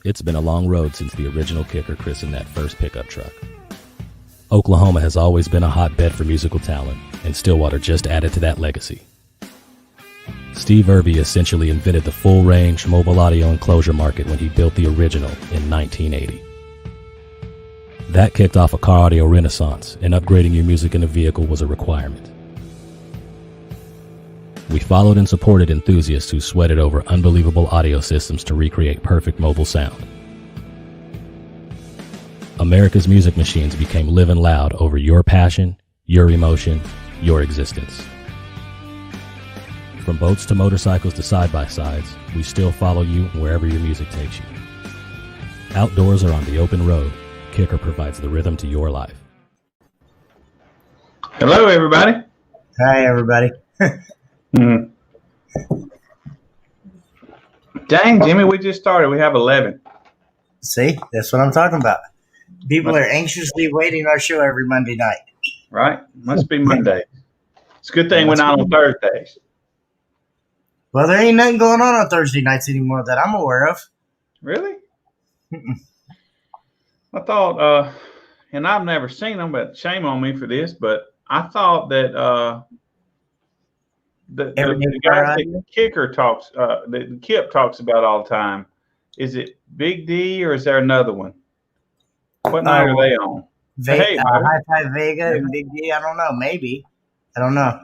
It's been a long road since the original kicker christened that first pickup truck. Oklahoma has always been a hotbed for musical talent, and Stillwater just added to that legacy. Steve Irby essentially invented the full-range mobile audio enclosure market when he built the original in 1980. That kicked off a car audio renaissance, and upgrading your music in a vehicle was a requirement. We followed and supported enthusiasts who sweated over unbelievable audio systems to recreate perfect mobile sound. America's music machines became living loud over your passion, your emotion, your existence. From boats to motorcycles to side-by-sides, we still follow you wherever your music takes you. Outdoors or on the open road, Kicker provides the rhythm to your life. Hello, everybody. Hi, everybody. Dang, Jimmy, we just started. We have 11. See, that's what I'm talking about. People are anxiously waiting our show every Monday night. Right? Must be Monday. It's a good thing we're not on Thursdays. Well, there ain't nothing going on Thursday nights anymore that I'm aware of. Really? I thought, and I've never seen them, but shame on me for this, but I thought that the guy that Kicker talks, that Kip talks about all the time, is it Big D or is there another one? What night are they on? High Five Vega and Big D. I don't know. Maybe. I don't know.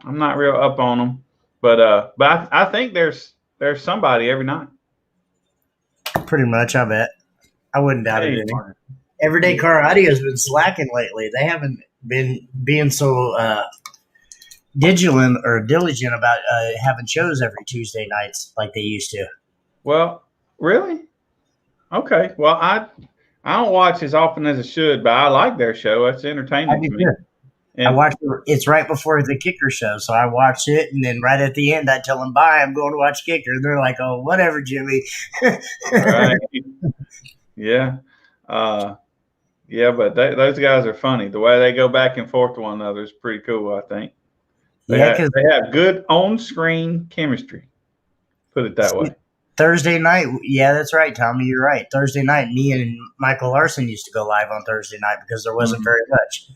I'm not real up on them, but I think there's somebody every night. Pretty much, I bet. I wouldn't doubt it. Everyday Car Audio has been slacking lately. They haven't been being so diligent about having shows every Tuesday nights like they used to. Well, really? Okay. Well, I don't watch as often as I should, but I like their show. It's entertaining to me. I watch it. It's right before the Kicker show, so I watch it, and then right at the end, I tell them, "Bye, I'm going to watch Kicker." And they're like, "Oh, whatever, Jimmy." Right. Yeah. Yeah, but those guys are funny. The way they go back and forth to one another is pretty cool, I think. They have good on-screen chemistry. Put it that way. Thursday night, yeah, that's right, Tommy. You're right. Thursday night, me and Michael Larson used to go live on Thursday night because there wasn't very much.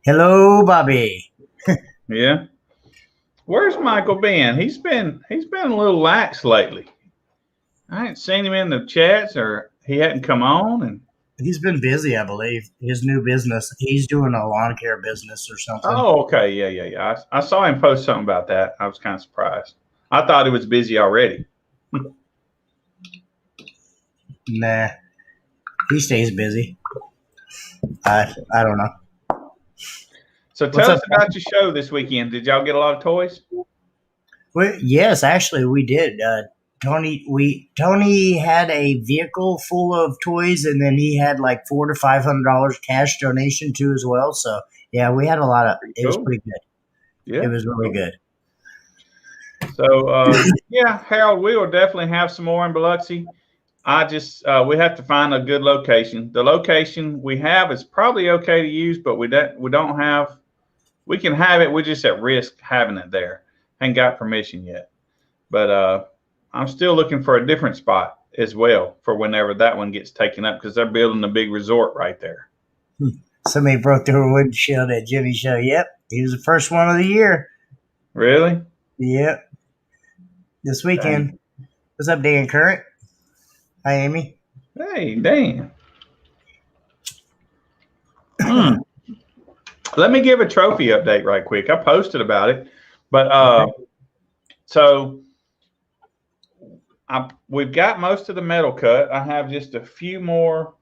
Hello, Bobby. Yeah. Where's Michael been? He's been a little lax lately. I ain't seen him in the chats, or he hadn't come on, and he's been busy, I believe. His new business. He's doing a lawn care business or something. Oh, okay. Yeah. I saw him post something about that. I was kind of surprised. I thought he was busy already. Nah. He stays busy. I don't know. So tell us about your show this weekend. Did y'all get a lot of toys? Well, yes, actually we did. Tony had a vehicle full of toys, and then he had like $400 to $500 cash donation too as well. So yeah, we had a lot of. It was pretty good. Yeah, it was really good. So yeah, Harold, we will definitely have some more in Biloxi. We have to find a good location. The location we have is probably okay to use, but we don't have. We can have it. We're just at risk having it there. Ain't got permission yet, but I'm still looking for a different spot as well for whenever that one gets taken up, because they're building a big resort right there. Somebody broke their windshield at Jimmy's show. Yep, he was the first one of the year. Really? Yep. This weekend. Dang. What's up, Dan Current? Hi, Amy. Hey, Dan. Let me give a trophy update right quick. I posted about it, but so we've got most of the metal cut. I have just a few more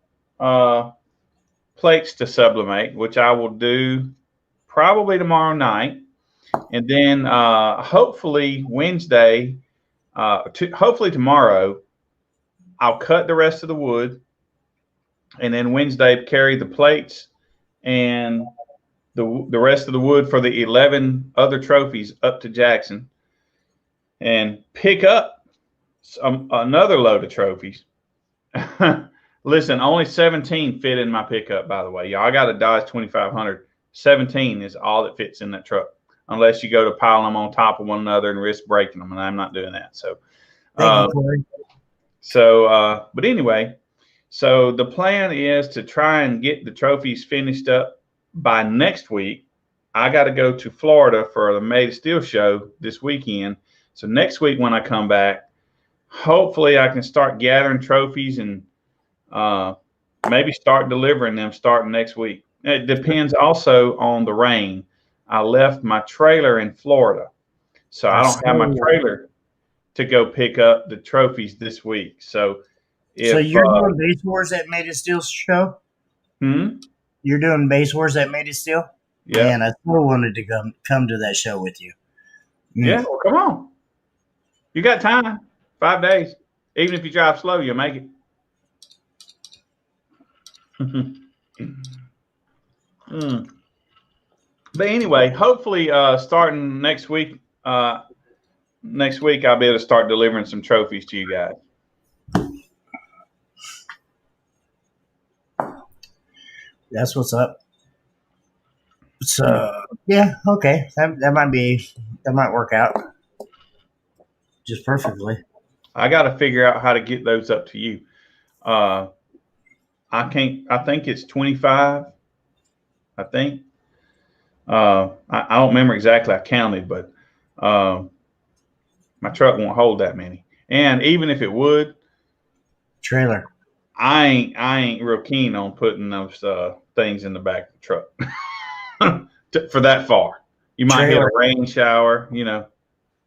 plates to sublimate, which I will do probably tomorrow night, and then hopefully Wednesday, hopefully tomorrow, I'll cut the rest of the wood, and then Wednesday carry the plates and the rest of the wood for the 11 other trophies up to Jackson, and pick up another load of trophies. Listen, only 17 fit in my pickup, by the way. Y'all, I got a Dodge 2500. 17 is all that fits in that truck, unless you go to piling them on top of one another and risk breaking them, and I'm not doing that. So So, but anyway, so the plan is to try and get the trophies finished up by next week. I got to go to Florida for the Made of Steel show this weekend. So next week when I come back, hopefully I can start gathering trophies and maybe start delivering them starting next week. It depends also on the rain. I left my trailer in Florida, so I don't have my trailer to go pick up the trophies this week. So you're doing Base Wars at Made of Steel show? You're doing Base Wars at Made of Steel? Yeah. Man, I still wanted to come to that show with you. Yeah, well, come on. You got time. 5 days. Even if you drive slow, you'll make it. But anyway, hopefully starting next week I'll be able to start delivering some trophies to you guys. That's what's up. So yeah, okay. That might work out just perfectly. I got to figure out how to get those up to you. I think it's 25. I think. I don't remember exactly. I counted, but my truck won't hold that many. And even if it would, trailer, I ain't real keen on putting those things in the back of the truck for that far. You might hit a rain shower, You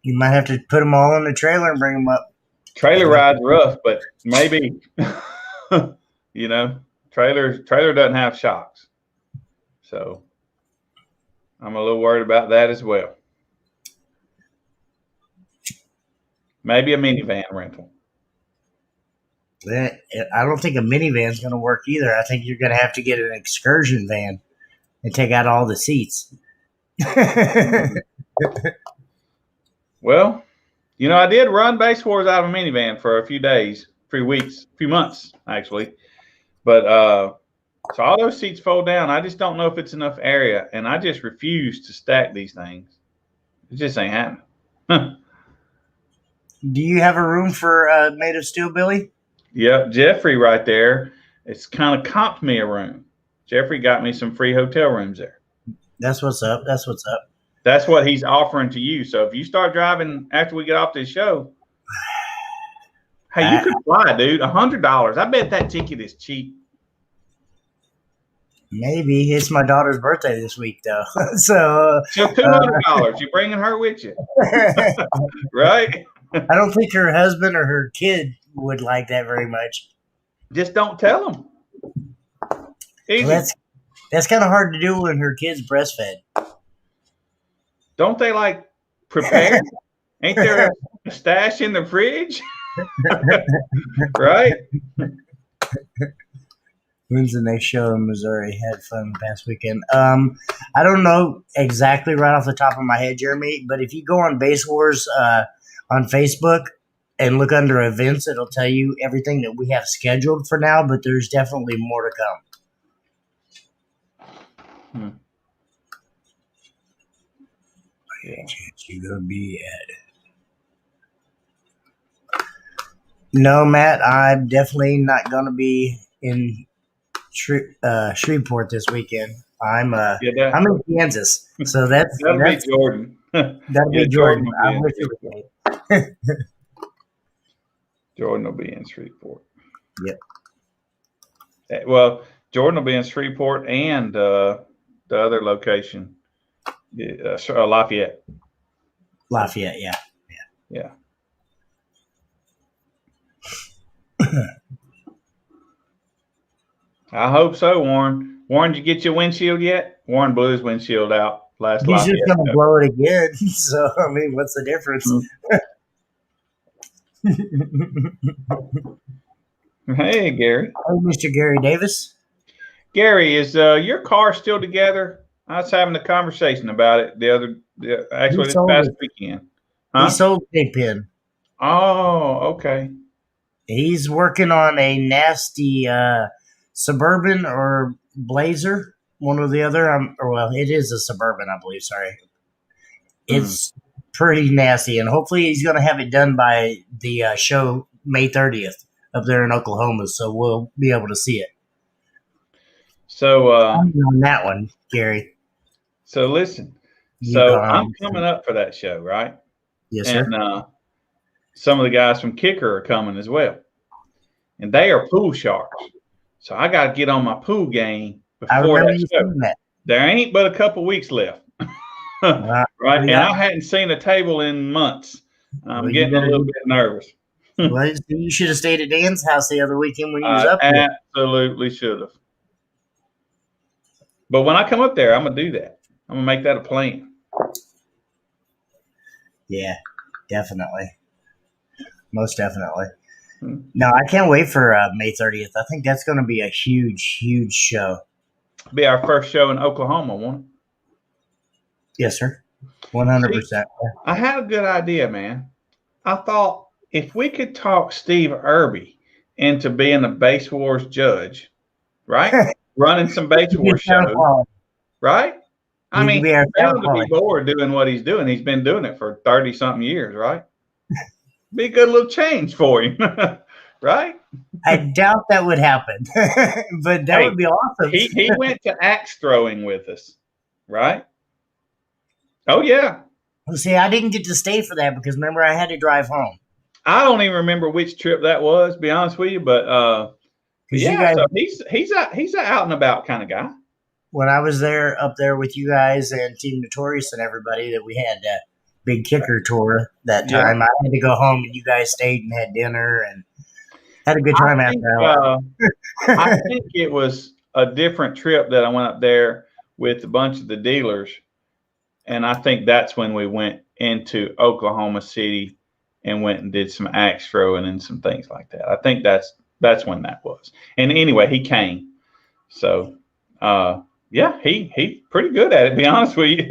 might have to put them all in the trailer and bring them up. Trailer ride's rough, but maybe, trailer doesn't have shocks. So I'm a little worried about that as well. Maybe a minivan rental. I don't think a minivan is going to work either. I think you're going to have to get an excursion van and take out all the seats. Well, I did run Base Wars out of a minivan for a few days, few months, actually. But so all those seats fold down. I just don't know if it's enough area, and I just refuse to stack these things. It just ain't happening. Do you have a room for Made of Steel, Billy? Yep, Jeffrey right there. It's kind of comped me a room. Jeffrey got me some free hotel rooms there. That's what's up. That's what he's offering to you. So if you start driving after we get off this show, hey, you could fly, dude. $100. I bet that ticket is cheap. Maybe. It's my daughter's birthday this week, though. So $200. You're bringing her with you, right? I don't think her husband or her kid would like that very much. Just don't tell them. Easy. Well, that's kind of hard to do when her kid's breastfed. Don't they prepare? Ain't there a stash in the fridge? Right? When's the next show in Missouri? Had fun past weekend. I don't know exactly right off the top of my head, Jeremy, but if you go on Base Wars on Facebook and look under events, it'll tell you everything that we have scheduled for now, but there's definitely more to come. Yeah. Chance you gonna be at? No, Matt, I'm definitely not gonna be in Shreveport this weekend. I'm in Kansas, so that's be Jordan. That'll be Jordan. I wish it was me. Jordan will be in Shreveport. Yep. Well, Jordan will be in Shreveport and the other location, Lafayette. Lafayette, yeah. I hope so, Warren. Warren, did you get your windshield yet? Warren blew his windshield out last He's just going to blow it again. So, I mean, what's the difference? Hey, Gary. Hey, Mr. Gary Davis. Gary, is your car still together? I was having a conversation about it this past weekend. Huh? He sold Pigpen. Oh, okay. He's working on a nasty Suburban or Blazer, one or the other. It is a Suburban, I believe. Sorry. It's pretty nasty, and hopefully he's going to have it done by the show May 30th up there in Oklahoma, so we'll be able to see it. So I'm on that one, Gary. so listen. You So go I'm on. coming up for that show, right? Yes, sir. And some of the guys from Kicker are coming as well, and they are pool sharks. So I got to get on my pool game I before remember that you show. saying that. There ain't but a couple weeks left, right? And yeah. I hadn't seen a table in months. I'm Well, you getting a better little do- bit nervous. Well, you should have stayed at Dan's house the other weekend when he was up here. Absolutely should have. But when I come up there, I'm gonna do that. I'm gonna make that a plan. Yeah, definitely. Most definitely. Hmm. No, I can't wait for May 30th. I think that's going to be a huge, huge show. Be our first show in Oklahoma, won't it? Yes, sir. 100%. I had a good idea, man. I thought if we could talk Steve Irby into being a Base Wars judge, right? Running some Base Wars shows, right? I mean, he's bound to be bored doing what he's doing. He's been doing it for 30-something years, right? Be a good little change for him, right? I doubt that would happen, but that would be awesome. He went to axe throwing with us, right? Oh, yeah. See, I didn't get to stay for that because remember I had to drive home. I don't even remember which trip that was, to be honest with you, but yeah, so he's an out and about kind of guy. When I was there up there with you guys and Team Notorious and everybody, that we had a big kicker tour that time. I had to go home and you guys stayed and had dinner and had a good time after that. I think it was a different trip that I went up there with a bunch of the dealers, and I think that's when we went into Oklahoma City and went and did some axe throwing and some things like that. I think that's when that was. And anyway, he came. So yeah, he's pretty good at it, to be honest with you.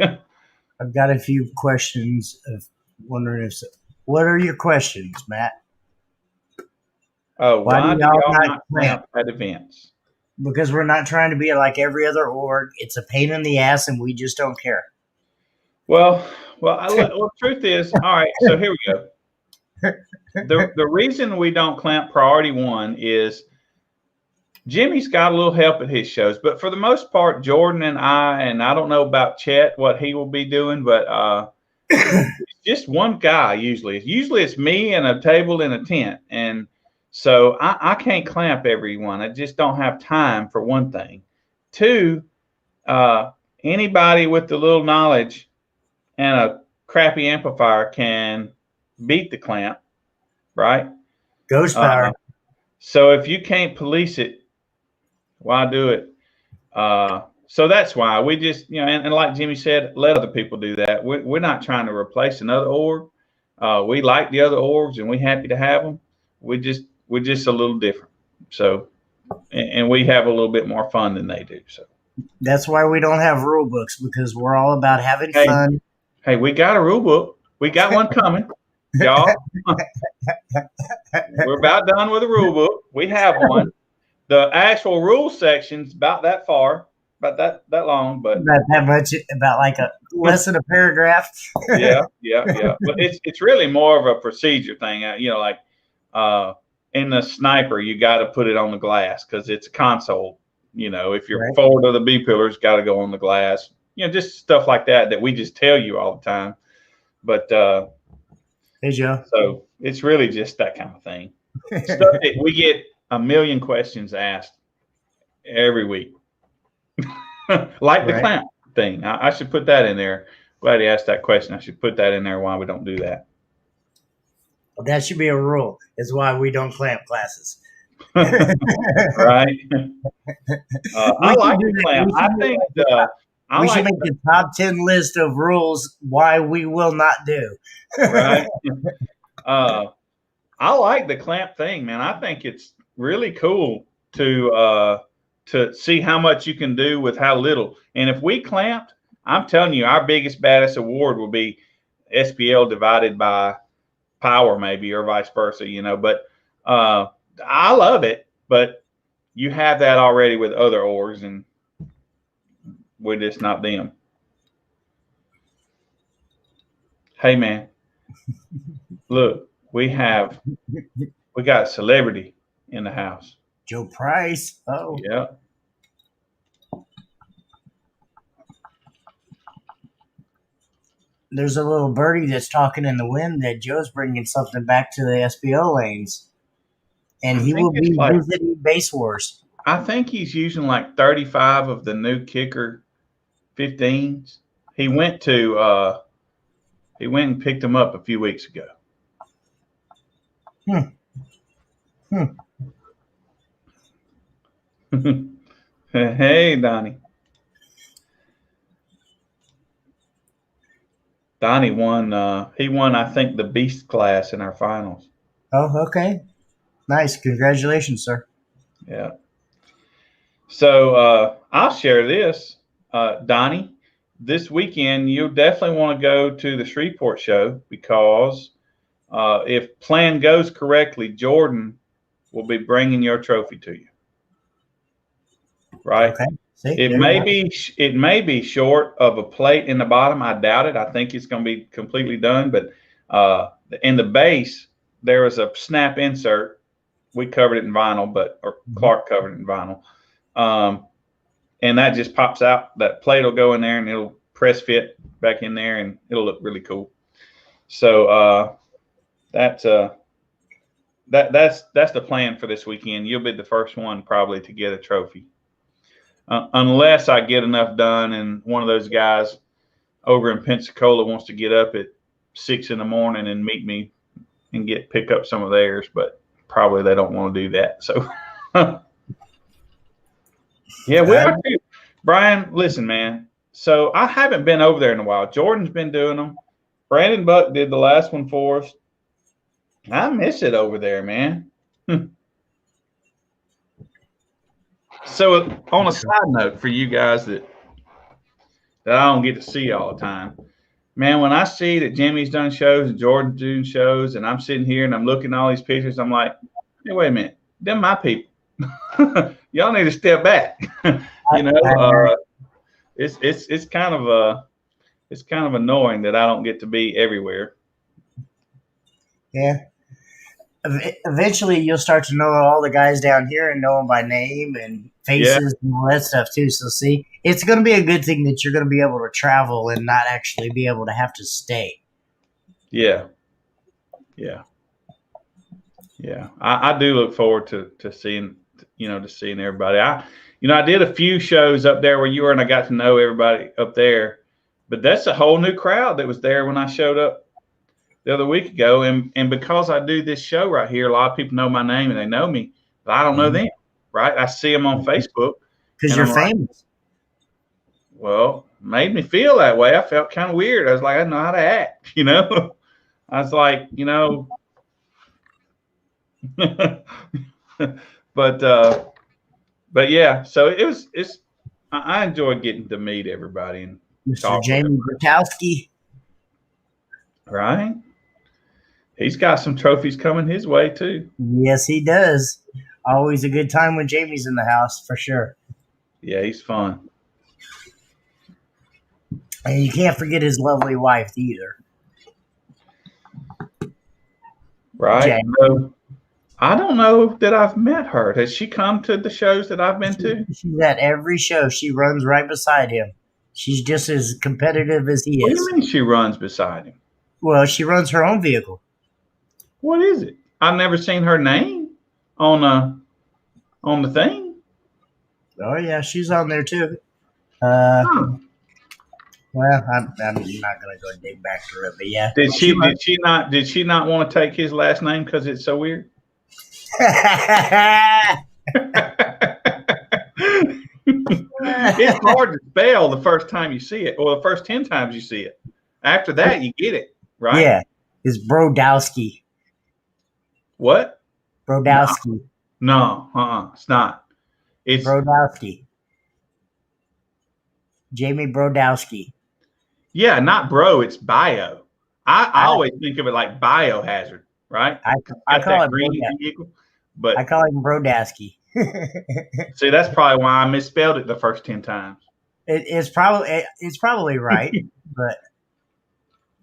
I've got a few questions of wondering if what are your questions, Matt? Oh, why do y'all not clamp at events? Because we're not trying to be like every other org. It's a pain in the ass and we just don't care. Well, the truth is, all right, so here we go. The reason we don't clamp priority one is Jimmy's got a little help at his shows, but for the most part, Jordan and I don't know about Chet, what he will be doing, but it's just one guy usually. Usually it's me and a table in a tent. And so I can't clamp everyone. I just don't have time, for one thing. Two, anybody with the little knowledge and a crappy amplifier can beat the clamp, right? Ghost power. So if you can't police it, why do it? So that's why we just, and like Jimmy said, let other people do that. We're not trying to replace another org. We like the other orgs and we're happy to have them. We're just a little different. So, and we have a little bit more fun than they do. So that's why we don't have rule books, because we're all about having fun. Hey, we got a rule book. We got one coming, y'all. We're about done with the rule book. We have one. The actual rule section's about that far, about that long, but not that much, about like less than a paragraph. yeah. But it's really more of a procedure thing. Like in the sniper, you got to put it on the glass because it's a console. If you're forward of the B pillars, got to go on the glass. Just stuff like that we just tell you all the time. But hey, Joe. So it's really just that kind of thing. Stuff that we get a million questions asked every week. Like the clamp thing. I should put that in there. Glad he asked that question. I should put that in there why we don't do that. That should be a rule. Is why we don't clamp classes. Right. I like the clamp. I think we should make the top 10 list of rules why we will not do. Right. I like the clamp thing, man. I think it's really cool to see how much you can do with how little. And if we clamped, I'm telling you, our biggest, baddest award will be SPL divided by power, maybe, or vice versa, But I love it, but you have that already with other orgs, and we're just not them. Hey, man, look, we have We got a celebrity in the house. Joe Price. Oh, Yeah. there's a little birdie that's talking in the wind that Joe's bringing something back to the SBO lanes, and he will be visiting Base Wars. I think he's using like 35 of the new kicker 15s. He went and picked them up a few weeks ago. Hey, Donnie. Donnie won. He won, I think, the Beast class in our finals. Oh, okay. Nice. Congratulations, sir. Yeah. So I'll share this, Donnie. This weekend, you'll definitely want to go to the Shreveport show because if plan goes correctly, Jordan will be bringing your trophy to you. Right? Okay. See, it may be short of a plate in the bottom. I doubt it. I think it's going to be completely done. But in the base, there is a snap insert. We covered it in vinyl, or Clark covered it in vinyl. And that just pops out. That plate will go in there and it'll press fit back in there and it'll look really cool. So that's the plan for this weekend. You'll be the first one probably to get a trophy. Unless I get enough done and one of those guys over in Pensacola wants to get up at 6 a.m. and meet me and pick up some of theirs, but probably they don't want to do that. So yeah, we are too. Brian, listen, man. So I haven't been over there in a while. Jordan's been doing them. Brandon Buck did the last one for us. I miss it over there, man. So on a side note for you guys that I don't get to see all the time, man, when I see that Jimmy's done shows and Jordan's doing shows and I'm sitting here and I'm looking at all these pictures, I'm like, hey, wait a minute. Them my people. Y'all need to step back. It's kind of annoying that I don't get to be everywhere. Yeah. Eventually, you'll start to know all the guys down here and know them by name and faces and all that stuff too. So, see, it's going to be a good thing that you're going to be able to travel and not actually be able to have to stay. Yeah. I do look forward to seeing everybody. I did a few shows up there where you were, and I got to know everybody up there. But that's a whole new crowd that was there when I showed up the other week ago. And because I do this show right here, a lot of people know my name and they know me, but I don't know them, right? I see them on Facebook. Because you're famous. Well, made me feel that way. I felt kind of weird. I was like, I know how to act, I was like, but yeah, so I enjoyed getting to meet everybody and Mr. Jamie Grotowski. Right? He's got some trophies coming his way too. Yes, he does. Always a good time when Jamie's in the house, for sure. Yeah, he's fun. And you can't forget his lovely wife either. Right? So, I don't know that I've met her. Has she come to the shows that I've been to? She's at every show. She runs right beside him. She's just as competitive as he is. What do you mean she runs beside him? Well, she runs her own vehicle. What is it? I've never seen her name on the thing. Oh yeah, she's on there too. Well, I'm not gonna go dig back through it, but yeah. Did she not want to take his last name because it's so weird? It's hard to spell the first time you see it, or the first 10 times you see it. After that, you get it, right? Yeah, it's Brodowski. What? Brodowski. No, it's not. It's Brodowski. Jamie Brodowski. Yeah, not bro. It's bio. I always think of it like biohazard, right? I call it vehicle, but I call him Brodowski. See, that's probably why I misspelled it the first 10 times. It's probably right, but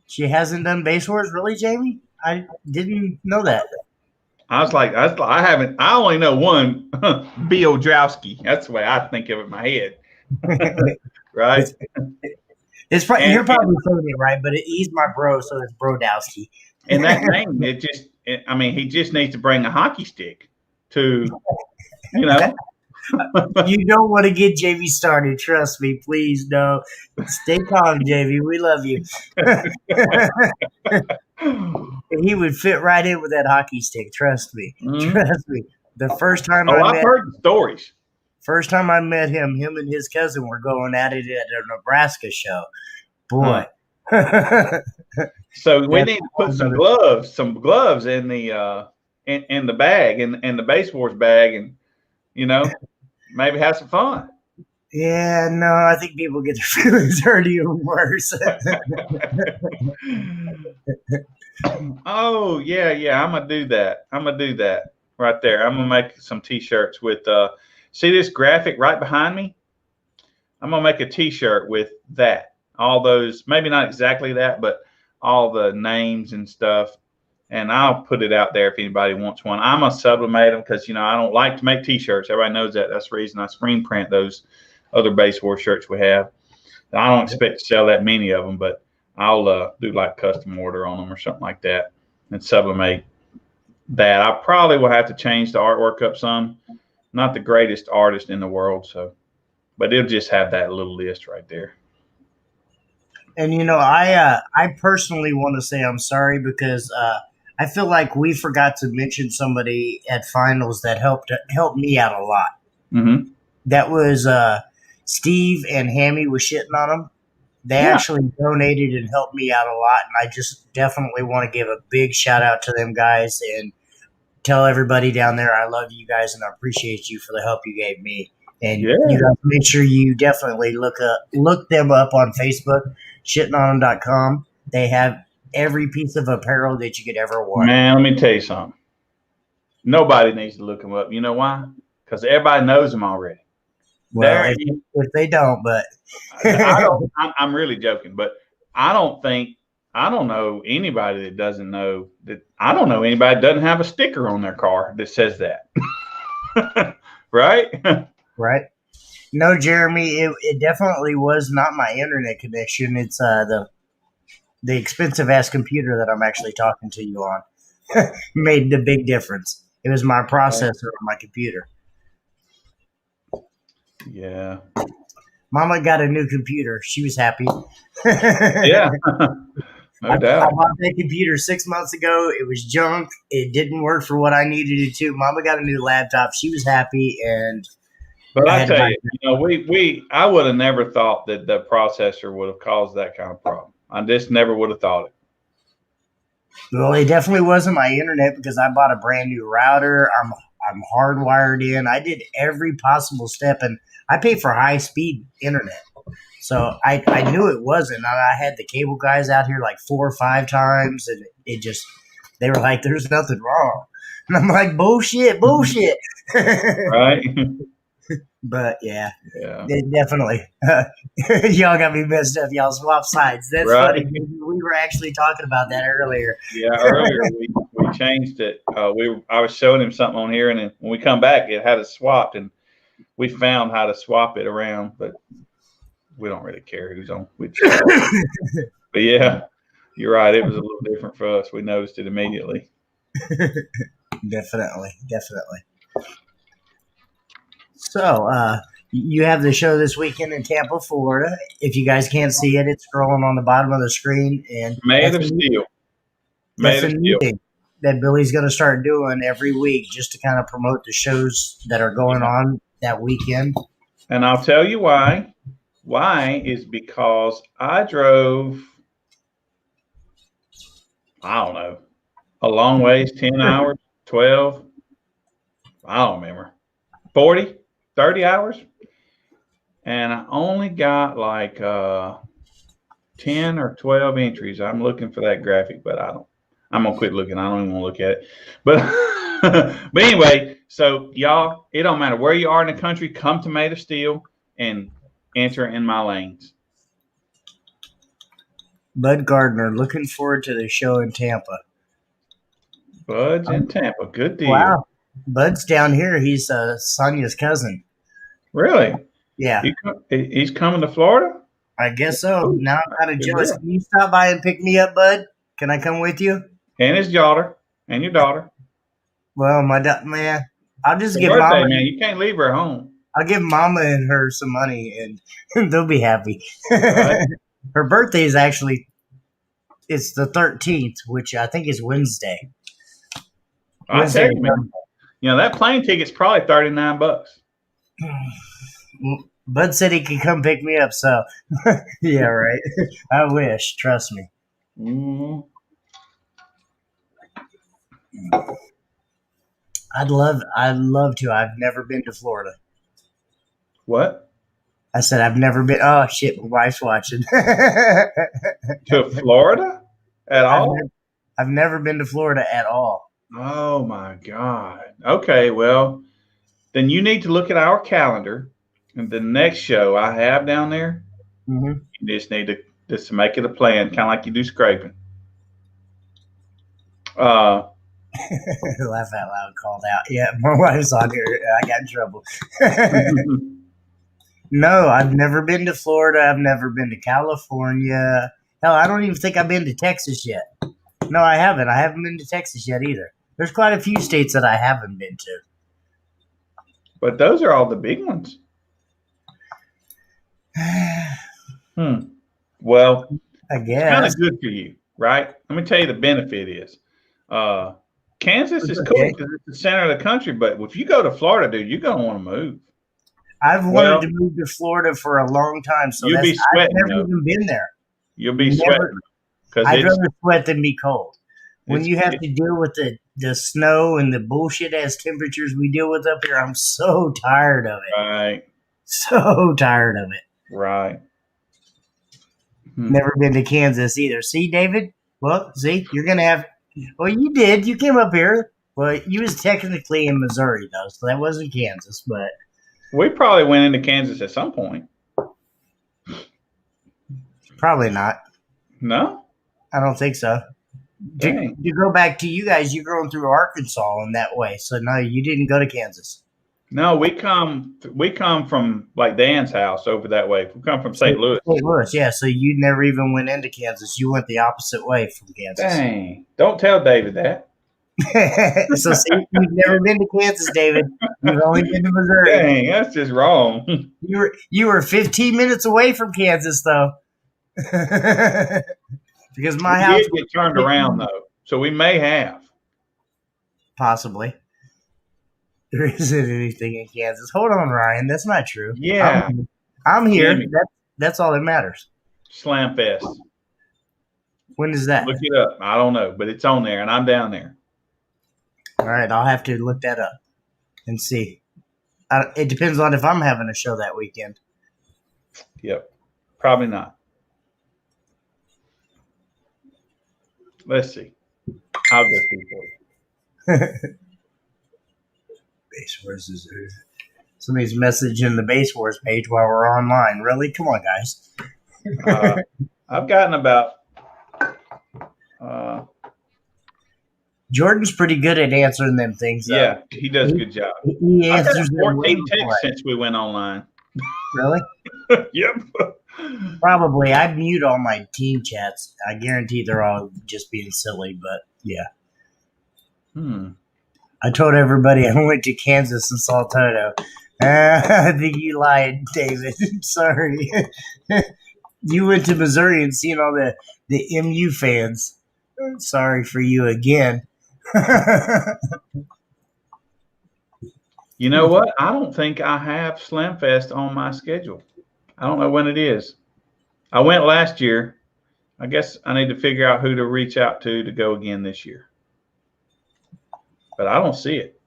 she hasn't done Base Wars, really, Jamie? I didn't know that. I only know one Bill Drowski. That's the way I think of it in my head. Right? You're And, probably saying it right, but he's my bro, so it's Brodowski. and that name, he just needs to bring a hockey stick to, you know. You don't want to get JV started. Trust me, please. No, stay calm, JV. We love you. He would fit right in with that hockey stick. Trust me. Mm-hmm. Trust me. The first time I've heard the stories. First time I met him and his cousin were going at it at a Nebraska show. Boy. Huh. So we need to put some gloves in the in the bag, in the Base Wars bag, and maybe have some fun. Yeah, no, I think people get their feelings hurt even worse. Oh yeah, I'm gonna do that right there. I'm gonna make some T-shirts with. See this graphic right behind me? I'm gonna make a T-shirt with that. All those, maybe not exactly that, but all the names and stuff. And I'll put it out there if anybody wants one. I'm gonna sublimate them because I don't like to make T-shirts. Everybody knows that. That's the reason I screen print those other Base War shirts we have. I don't expect to sell that many of them, but I'll do like custom order on them or something like that and sublimate that. I probably will have to change the artwork up some. Not the greatest artist in the world, but it'll just have that little list right there. And I personally want to say I'm sorry because I feel like we forgot to mention somebody at finals that helped me out a lot. Mm-hmm. That was Steve and Hammy was shitting on them. They actually donated and helped me out a lot, and I just definitely want to give a big shout out to them guys and tell everybody down there I love you guys and I appreciate you for the help you gave me. And you guys make sure you definitely look them up on Facebook, shittingonthem.com. They have every piece of apparel that you could ever want. Man, let me tell you something. Nobody needs to look them up. You know why? Because everybody knows them already. Well, if they don't, but I'm really joking, but I don't know anybody that doesn't know that. I don't know anybody that doesn't have a sticker on their car that says that. Right? Right. No, Jeremy, it definitely was not my internet connection. It's the expensive ass computer that I'm actually talking to you on made the big difference. It was my processor on my computer. Yeah. Mama got a new computer. She was happy. Yeah. No doubt. I bought that computer 6 months ago. It was junk. It didn't work for what I needed it to. Mama got a new laptop. She was happy, but I tell you, I would have never thought that the processor would have caused that kind of problem. I just never would have thought it. Well, it definitely wasn't my internet because I bought a brand new router. I'm hardwired in. I did every possible step, and I paid for high speed internet. So I knew it wasn't. I had the cable guys out here like 4 or 5 times, and they were like, "There's nothing wrong," and I'm like, "Bullshit." Right. But yeah, definitely. Y'all got me messed up. Y'all swap sides. That's right. funny. We were actually talking about that earlier. Yeah, earlier we changed it. I was showing him something on here, and then when we come back, it had it swapped, and we found how to swap it around, but we don't really care who's on which. But yeah, you're right. It was a little different for us. We noticed it immediately. Definitely. So, you have the show this weekend in Tampa, Florida. If you guys can't see it, it's scrolling on the bottom of the screen. And Made of Steel. That's a new thing that Billy's going to start doing every week just to kind of promote the shows that are going on that weekend. And I'll tell you why. Why is because I drove, I don't know, a long ways, 10 hours, 12, I don't remember, 40, 30 hours. And I only got like 10 or 12 entries. I'm looking for that graphic, but I'm going to quit looking. I don't even want to look at it. But, but anyway, so y'all, it don't matter where you are in the country, come to Made of Steel and enter in my lanes. Bud Gardner, looking forward to the show in Tampa. Bud's in Tampa. Good deal. Wow. Bud's down here. He's Sonia's cousin. Really? Yeah, He's coming to Florida? I guess so. Now I'm kind of Good jealous. deal. Can you stop by and pick me up, Bud? Can I come with you? And his daughter. And your daughter. Well, man, I'll just It's give her birthday, Mama. man. You can't leave her home. I'll give Mama and her some money, and they'll be happy. Right. Her birthday is actually it's the 13th, which I think is Wednesday. I tell you, man. That plane ticket's probably $39. Bud said he could come pick me up, so yeah, right. I wish. Trust me. Mm-hmm. I'd love to. I've never been to Florida. What? I said I've never been. Oh shit, my wife's watching. To Florida at all? I've never been to Florida at all. Oh my God. Okay, well, then you need to look at our calendar, and the next show I have down there, Mm-hmm. you just need to just make it a plan, kind of like you do scraping. Laugh out loud, called out. Yeah, my wife's on here. I got in trouble. No, I've never been to Florida. I've never been to California. Hell, I don't even think I've been to Texas yet. No, I haven't. I haven't been to Texas yet either. There's quite a few states that I haven't been to. But those are all the big ones. Well, I it's kind guess. of good for you, right? Let me tell you the benefit is. Kansas is cool Okay. because it's the center of the country, but if you go to Florida, dude, you're gonna want to move. I've Well, wanted to move to Florida for a long time, so you'll be I've sweating, never though. even been there. You'll be Never. sweating because I'd it's rather sweat than be cold. When it's- you have it's- to deal with the snow and the bullshit ass temperatures we deal with up here, I'm so tired of it. right, So tired of it. right. Never been to Kansas either. See, David? Well, see, you're gonna have. Well, you did. You came up here. Well, you was technically in Missouri though, so that wasn't Kansas. But We probably went into Kansas at some point. probably not. No? I don't think so. Dang. To go back to you guys, you're going through Arkansas in that way. So no, you didn't go to Kansas. No, we come from like Dan's house over that way. We come from St. Louis. St. Louis, yeah. So you never even went into Kansas. You went the opposite way from Kansas. Dang. Don't tell David that. So see, you've never been to Kansas, David. You've only been to Missouri. Dang, that's just wrong. You were 15 minutes away from Kansas, though. Because my We house did get turned around though. So we may have. possibly. There isn't anything in Kansas. Hold on, Ryan. That's not true. Yeah. I'm here. Jimmy. That's all that matters. Slam Fest. When is that? Look it up. I don't know, but it's on there and I'm down there. All right, I'll have to look that up and see. It depends on if I'm having a show that weekend. Yep. Probably not. Let's see. I'll go see for you. Base Wars is somebody's messaging the Base Wars page while we're online. Really? Come on, guys. I've gotten about Jordan's pretty good at answering them things. Though. yeah, he does a good job. He I've got answers them way 14 before texts I- since we went online. Really? Yep. Probably. I mute all my team chats. I guarantee they're all just being silly, but yeah. I told everybody I went to Kansas and saw Toto. I think you lied, David. Sorry. You went to Missouri and seen all the MU fans. Sorry for you again. You know what? I don't think I have Slamfest on my schedule. I don't know when it is. I went last year. I guess I need to figure out who to reach out to go again this year. But I don't see it.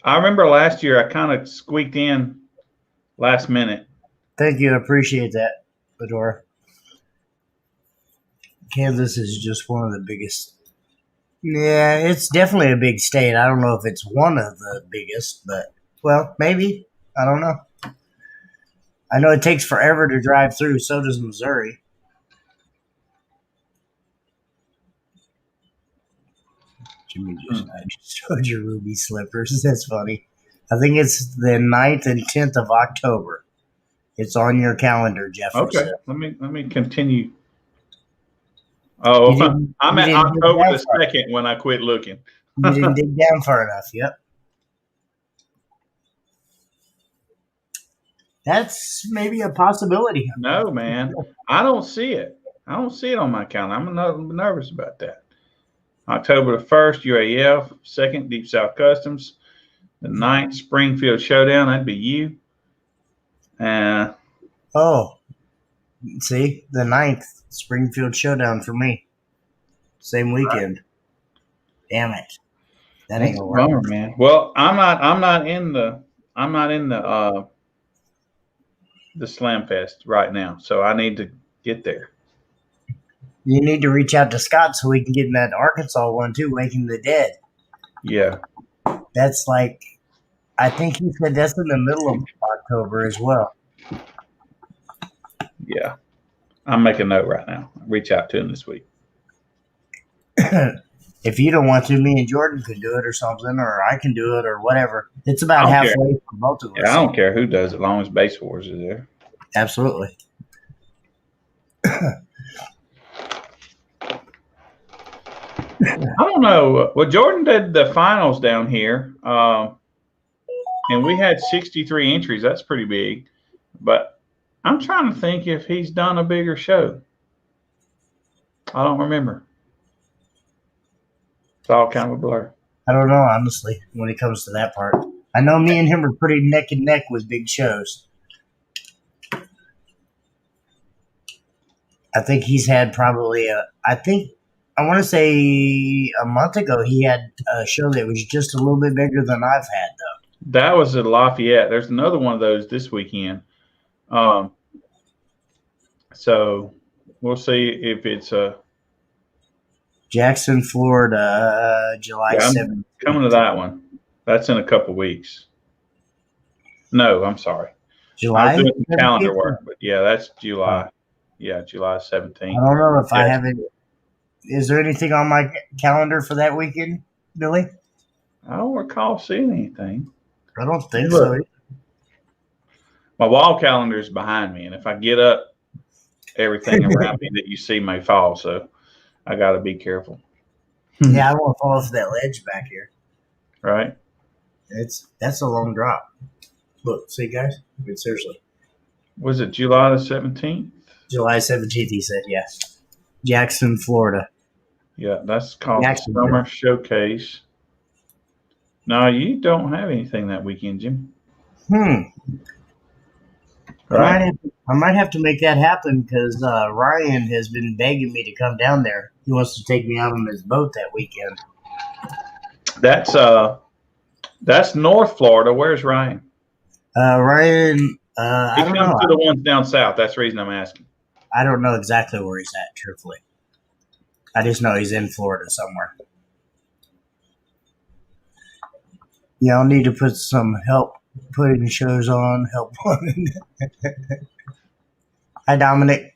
I remember last year I kind of squeaked in last minute. Thank you. I appreciate that, Fedora. Kansas is just one of the biggest. Yeah, it's definitely a big state. I don't know if it's one of the biggest, but, well, maybe. I don't know. I know it takes forever to drive through. So does Missouri. I just showed you Ruby slippers. That's funny. I think it's the 9th and 10th of October. It's on your calendar, Jeffrey. Okay, let me continue. You Oh, didn't- I'm you at didn't dig October down the far- 2nd when I quit looking. You didn't dig down far enough. Yep. That's maybe a possibility. No, man, I don't see it. I don't see it on my calendar. I'm nervous about that. October the 1st, UAF. 2nd, Deep South Customs. The 9th, Springfield Showdown. That'd be you. Oh, see, the 9th, Springfield Showdown for me. Same weekend. Damn it. That ain't That's a gonna work. bummer, man. Well, I'm not in the Slam Fest right now, so I need to get there. You need to reach out to Scott so we can get in that Arkansas one too, Waking the Dead. Yeah. That's like, I think he said that's in the middle of October as well. Yeah. I'm making a note right now. Reach out to him this week. If you don't want to, me and Jordan could do it or something, or I can do it or whatever. It's about halfway for both of us. Yeah, I don't care who does it, as long as Base Wars is there. Absolutely. I don't know. Well, Jordan did the finals down here, and we had 63 entries. That's pretty big. But I'm trying to think if he's done a bigger show. I don't remember. It's all kind of a blur. I don't know, honestly, when it comes to that part. I know me and him are pretty neck and neck with big shows. I think he's had probably I want to say a month ago he had a show that was just a little bit bigger than I've had, though. That was at Lafayette. There's another one of those this weekend. So we'll see if it's Jackson, Florida, July 7th. Coming to that one. That's in a couple weeks. No, I'm sorry. July. I was doing some calendar work, but yeah, that's July. Yeah, July 17th. I don't know if I have it. Is there anything on my calendar for that weekend, Billy? I don't recall seeing anything. I don't think so. My wall calendar is behind me, and if I get up, everything around me that you see may fall. So I got to be careful. Yeah, I won't fall off that ledge back here. Right? That's a long drop. Look, see, guys? I mean, seriously. Was it July the 17th? July 17th, he said, yes. Jackson, Florida. Yeah, that's called the Summer Showcase. No, you don't have anything that weekend, Jim. Right. I might have to make that happen because Ryan has been begging me to come down there. He wants to take me out on his boat that weekend. That's North Florida. Where's Ryan? Ryan, I don't know. He comes to the ones down south. That's the reason I'm asking. I don't know exactly where he's at, truthfully. I just know he's in Florida somewhere. Yeah, I'll need to put some help putting shows on. Hi, Dominic.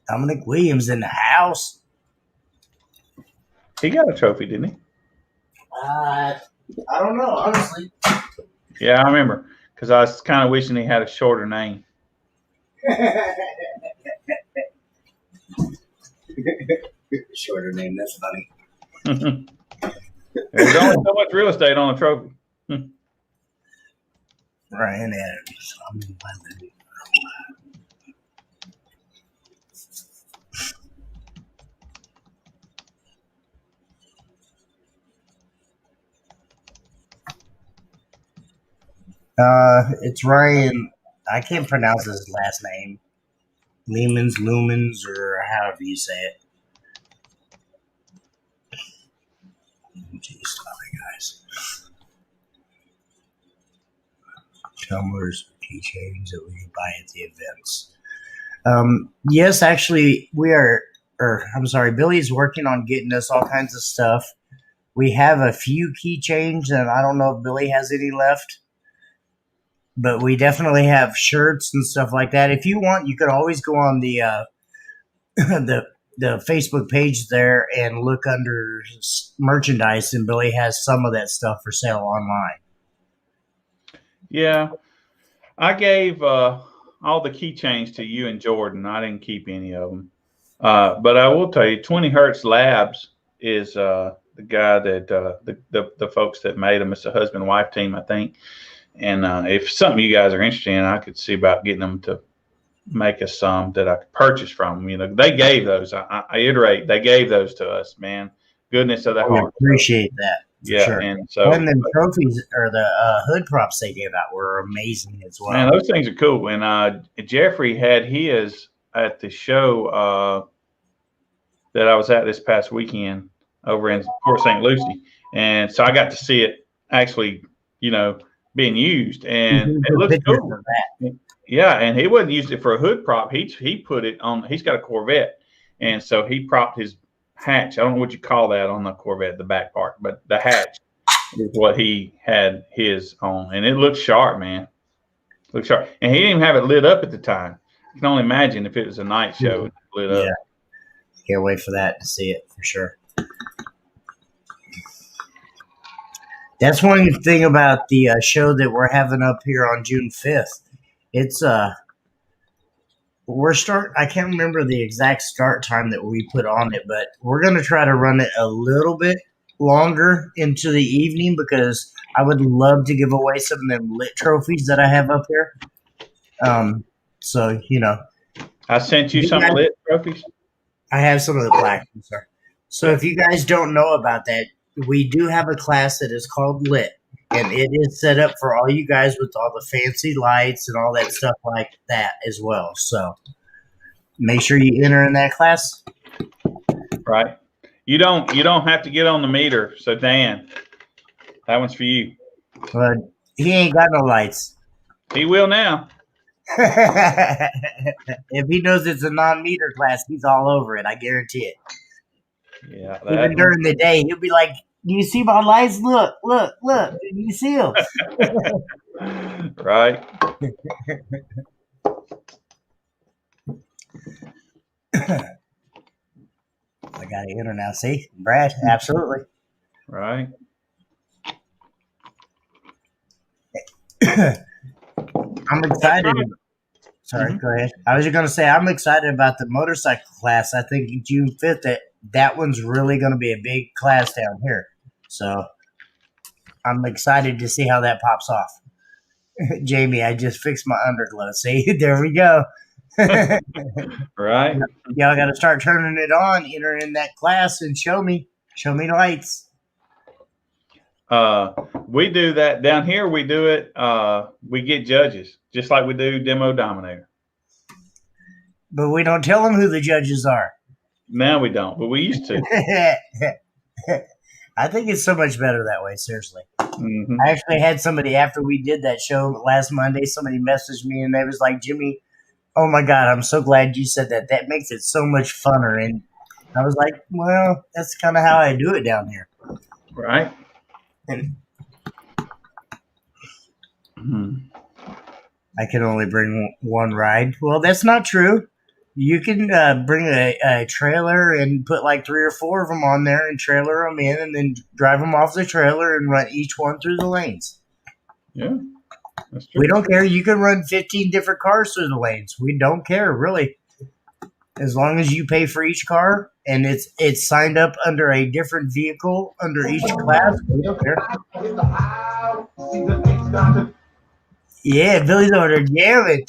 Dominic Williams in the house. He got a trophy, didn't he? I don't know, honestly. Yeah, I remember because I was kind of wishing he had a shorter name. Shorter name, that's funny. There's only so much real estate on a trophy. Ryan Adams. It's Ryan. I can't pronounce his last name. Lumens, or however you say it. Jeez, sorry guys. Tumblers, keychains that we buy at the events. Yes, actually, Billy's working on getting us all kinds of stuff. We have a few keychains, and I don't know if Billy has any left. But we definitely have shirts and stuff like that. If you want, you could always go on the the Facebook page there and look under merchandise, and Billy has some of that stuff for sale online. Yeah, I gave all the keychains to you and Jordan. I didn't keep any of them. But I will tell you, 20 Hertz Labs is the guy that the folks that made them. It's a husband wife team, I think. And if something you guys are interested in, I could see about getting them to make us some that I could purchase from them. You know, they gave those. I iterate, they gave those to us, man. Goodness of the We heart. appreciate that. For Yeah, sure. and so And then trophies or the hood props they gave out were amazing as well. man, those things are cool. And Jeffrey had his at the show that I was at this past weekend over in Port St. Lucie, and so I got to see it actually, you know, being used, and it looks cool. Yeah, and he wasn't using it for a hood prop. He put it on. He's got a Corvette, and so he propped his hatch. I don't know what you call that on the Corvette, the back part, but the hatch is what he had his on, and it looks sharp, man. Looks sharp, and he didn't even have it lit up at the time. You can only imagine if it was a night show, it lit up. Can't wait for that to see it for sure. That's one thing about the show that we're having up here on June 5th. It's I can't remember the exact start time that we put on it, but we're going to try to run it a little bit longer into the evening because I would love to give away some of them lit trophies that I have up here. So, you know. I sent you some lit trophies. I have some of the black ones, sir. So if you guys don't know about that, we do have a class that is called Lit, and it is set up for all you guys with all the fancy lights and all that stuff like that as well. So make sure you enter in that class. Right. You don't have to get on the meter. So Dan, that one's for you. But he ain't got no lights. He will now. If he knows it's a non-meter class, he's all over it. I guarantee it. Yeah. Even during the day, he'll be like, "Do you see my lights? Look! Do you see them?" Right. I got to enter now. See, Brad, absolutely. Right. I'm excited. Sorry, Go ahead. I was just going to say I'm excited about the motorcycle class. I think June 5th that one's really going to be a big class down here. So I'm excited to see how that pops off. Jamie, I just fixed my underglow. See, there we go. Right. Y'all got to start turning it on, enter in that class, and show me the lights. We do that down here. We do it. We get judges just like we do Demo Dominator. But we don't tell them who the judges are. Now we don't, but we used to. I think it's so much better that way, seriously. Mm-hmm. I actually had somebody, after we did that show last Monday, somebody messaged me and they was like, "Jimmy, oh my God, I'm so glad you said that. That makes it so much funner." And I was like, well, that's kind of how I do it down here. Right. And I can only bring one ride. Well, that's not true. You can bring a trailer and put like 3 or 4 of them on there and trailer them in and then drive them off the trailer and run each one through the lanes. Yeah, that's true. We don't care. You can run 15 different cars through the lanes. We don't care, really. As long as you pay for each car and it's signed up under a different vehicle under each class, we don't care. Yeah, Billy's over there jamming.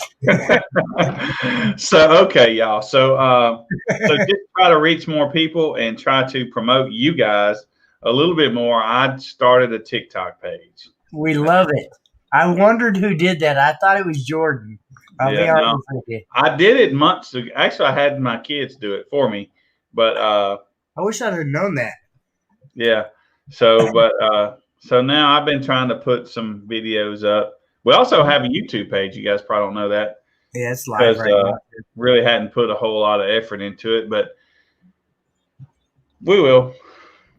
So, okay, y'all. So just try to reach more people and try to promote you guys a little bit more. I started a TikTok page. We love it. I wondered who did that. I thought it was Jordan. I'll be honest with you. I did it months ago. Actually, I had my kids do it for me, but I wish I'd have known that. Yeah. So, so now I've been trying to put some videos up. We also have a YouTube page. You guys probably don't know that. Yeah, it's live right now. Really hadn't put a whole lot of effort into it, but we will.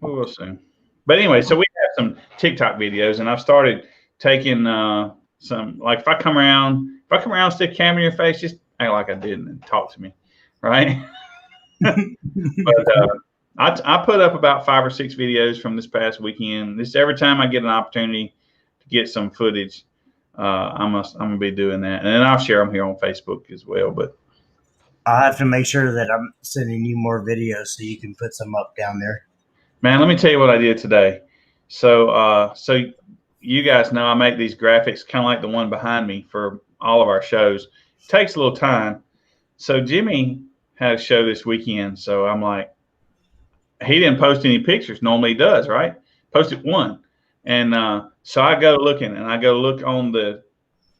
We will soon. But anyway, so we have some TikTok videos, and I've started taking some. Like if I come around, stick a camera in your face, just act like I didn't and talk to me, right? But I put up about 5 or 6 videos from this past weekend. This every time I get an opportunity to get some footage, I'm gonna be doing that, and then I'll share them here on Facebook as well. But I'll have to make sure that I'm sending you more videos so you can put some up down there. man, let me tell you what I did today. So you guys know I make these graphics kind of like the one behind me for all of our shows. It takes a little time. So Jimmy had a show this weekend. So I'm like, he didn't post any pictures. Normally he does, right? Posted one. And so I go looking, and I go look on the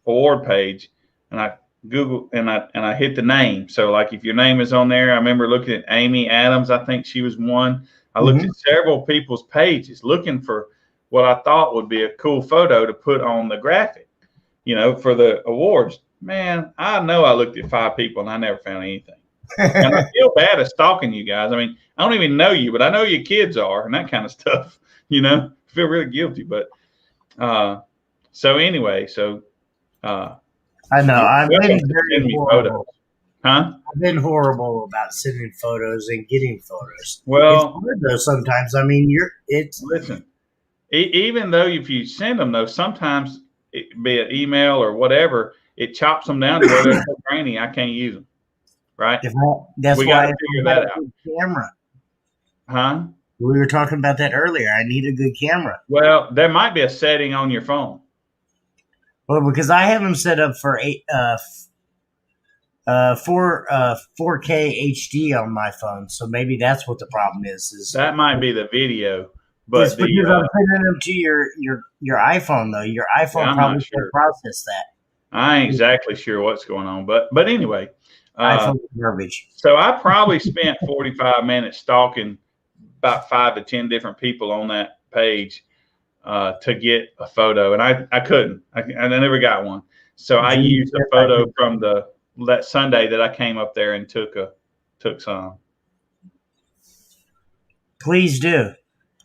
award page, and I Google and I hit the name. So like if your name is on there, I remember looking at Amy Adams. I think she was one. I looked at several people's pages looking for what I thought would be a cool photo to put on the graphic, for the awards. Man, I know I looked at 5 people and I never found anything. And I feel bad at stalking you guys. I mean, I don't even know you, but I know your kids are and that kind of stuff. I feel really guilty. But so anyway, I know I've been welcome to very send me horrible. photos. Huh? I've been horrible about sending photos and getting photos. Well, it's hard though sometimes. I mean, listen. Even though if you send them, though, sometimes be it email or whatever, it chops them down to where they're so grainy I can't use them. Right? That's we why got I to figure need that a out. good camera. Huh? We were talking about that earlier. I need a good camera. Well, there might be a setting on your phone. Well, because I have them set up for 4K HD on my phone, so maybe that's what the problem is that might be the video, but it's because I'm sending them to your iPhone though. Your iPhone probably can't process that. I ain't exactly sure what's going on, but anyway, iPhone garbage. So I probably spent 45 minutes stalking about 5 to 10 different people on that page to get a photo, and I couldn't. I never got one. So I used a photo from that Sunday that I came up there and took some. Please do,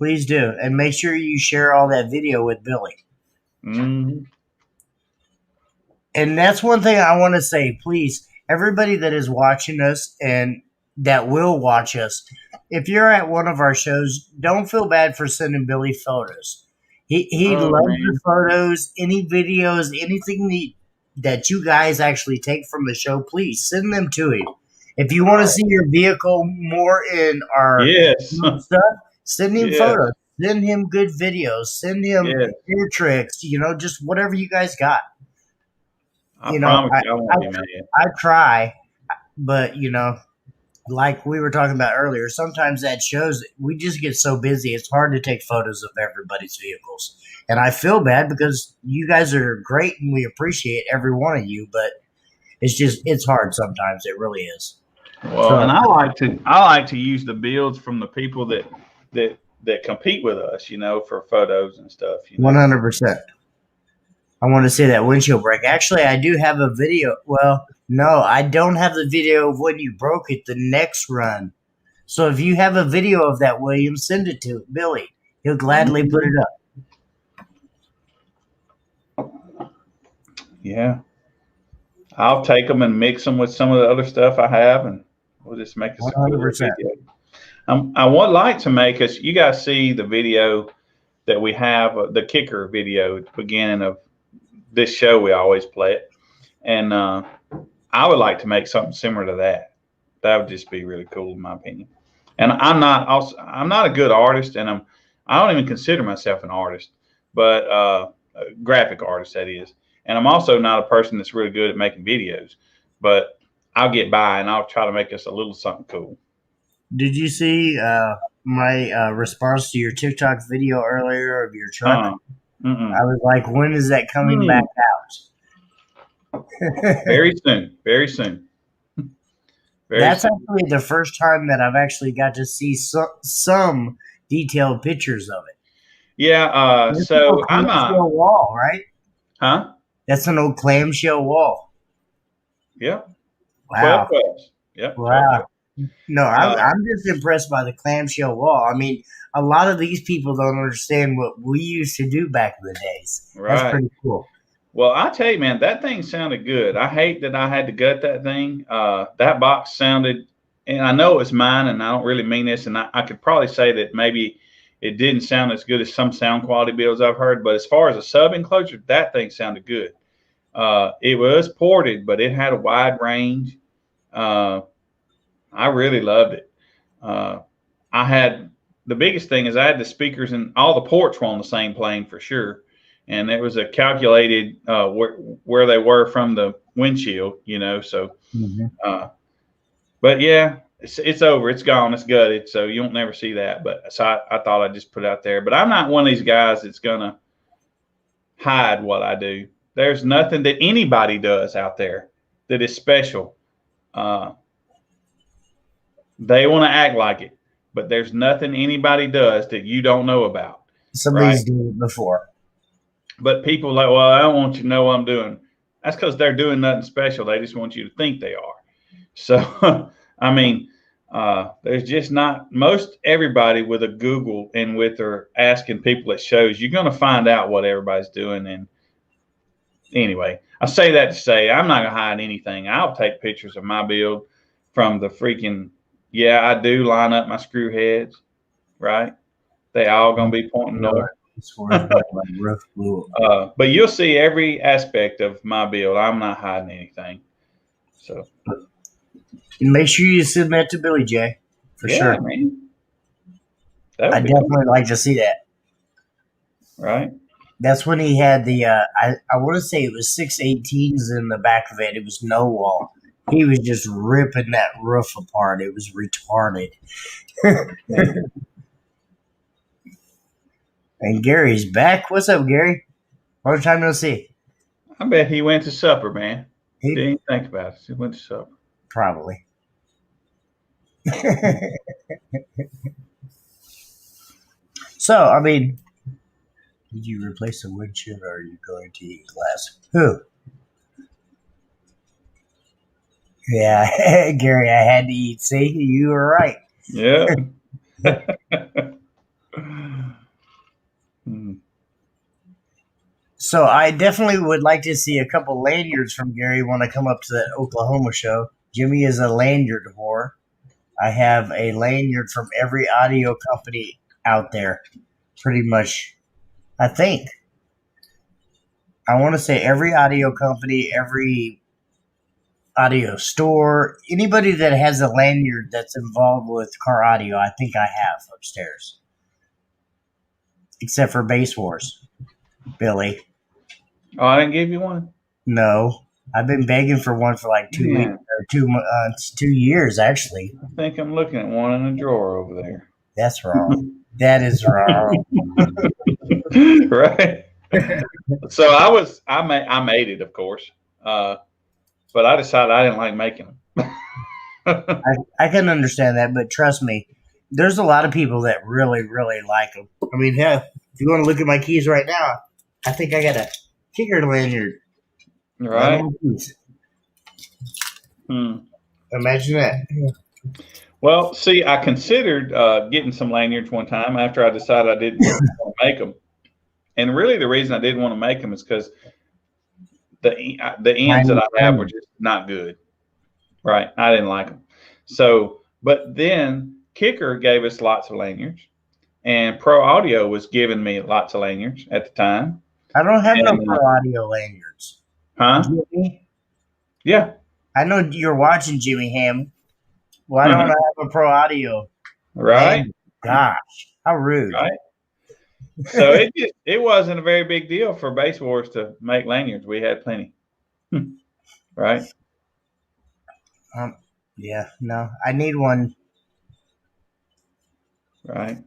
and make sure you share all that video with Billy. Mm-hmm. And that's one thing I want to say, please, everybody that is watching us and that will watch us, if you're at one of our shows, don't feel bad for sending Billy photos. He loves the photos, any videos, anything that you guys actually take from the show, please send them to him. If you want to see your vehicle more in our stuff, send him photos. Send him good videos. Send him hair tricks, just whatever you guys got. I promise I won't be mad. I try, but like we were talking about earlier, sometimes at shows we just get so busy it's hard to take photos of everybody's vehicles. And I feel bad because you guys are great and we appreciate every one of you, but it's hard sometimes. It really is. Well, and I like to use the builds from the people that compete with us, for photos and stuff. 100%. I want to say that windshield break. Actually, I do have a video. Well, no, I don't have the video of when you broke it the next run. So if you have a video of that, William, send it to Billy. He'll gladly put it up. Yeah. I'll take them and mix them with some of the other stuff I have, and we'll just make a 100%. I would like to make us. You guys see the video that we have, the kicker video at the beginning of this show. We always play it, and I would like to make something similar to that. That would just be really cool, in my opinion. And I'm not a good artist, and I don't even consider myself an artist, but a graphic artist, that is. And I'm also not a person that's really good at making videos, but I'll get by and I'll try to make us a little something cool. Did you see my response to your TikTok video earlier of your truck? I was like, when is that coming back out? Very soon. Very soon. That's actually the first time that I've actually got to see some detailed pictures of it. Yeah. So I'm a wall, right? Huh? That's an old clamshell wall. Yeah. Wow. 12. Yep. Wow. No, I'm just impressed by the clamshell wall. I mean, a lot of these people don't understand what we used to do back in the days. Right. That's pretty cool. Well, I tell you, man, that thing sounded good. I hate that I had to gut that thing. That box sounded and I know it's mine, and I don't really mean this, and I could probably say that maybe it didn't sound as good as some sound quality builds I've heard, but as far as a sub enclosure, that thing sounded good. It was ported, but it had a wide range. I really loved it. I had the biggest thing is I had the speakers and all the ports were on the same plane for sure, and it was a calculated where they were from the windshield, So, but yeah, it's over. It's gone. It's gutted. So you won't never see that. But so I thought I'd just put it out there. But I'm not one of these guys that's gonna hide what I do. There's nothing that anybody does out there that is special. They want to act like it, but there's nothing anybody does that you don't know about. Somebody's done it before. But people like, well, I don't want you to know what I'm doing. That's because they're doing nothing special. They just want you to think they are. So, I mean, there's just not most everybody with a Google and with their asking people at shows, you're going to find out what everybody's doing. And anyway, I say that to say I'm not going to hide anything. I'll take pictures of my build from the freaking, yeah, I do line up my screw heads, right? They all going to be pointing north. But you'll see every aspect of my build. I'm not hiding anything. So make sure you send that to Billy J. For sure. Man. I definitely like to see that. Right. That's when he had the I want to say it was 618s in the back of it. It was no wall. He was just ripping that roof apart. It was retarded. And Gary's back. What's up, Gary? Long time no see. I bet he went to supper, man. He didn't think about it. He went to supper. Probably. So, I mean, did you replace the windshield or are you going to eat glass? Who? Yeah, Gary, I had to eat. See, you were right. Yeah. So I definitely would like to see a couple lanyards from Gary when I come up to that Oklahoma show. Jimmy is a lanyard whore. I have a lanyard from every audio company out there, pretty much. I think. I want to say every audio company, every audio store, anybody that has a lanyard that's involved with car audio, I think I have upstairs. Except for Bass Wars. Billy. Oh, I didn't give you one? No. I've been begging for one for like 2 weeks or 2 months, 2 years actually. I think I'm looking at one in a drawer over there. That's wrong. That is wrong. Right. So I made it, of course. But I decided I didn't like making them. I can understand that, but trust me, there's a lot of people that really, really like them. I mean, hell, if you want to look at my keys right now, I think I got a kicker lanyard. Right. Imagine that. Well, see, I considered getting some lanyards one time after I decided I didn't want to make them. And really the reason I didn't want to make them is because the ends that I have were just not good. Right. I didn't like them. So, but then Kicker gave us lots of lanyards, and Pro Audio was giving me lots of lanyards at the time. I don't have no Pro Audio lanyards. Huh? Jimmy? Yeah. I know you're watching Jimmy Ham. Why don't I have a Pro Audio? Right. Gosh, how rude. Right. So it wasn't a very big deal for Bass Wars to make lanyards. We had plenty. Right. Yeah, no, I need one. Right.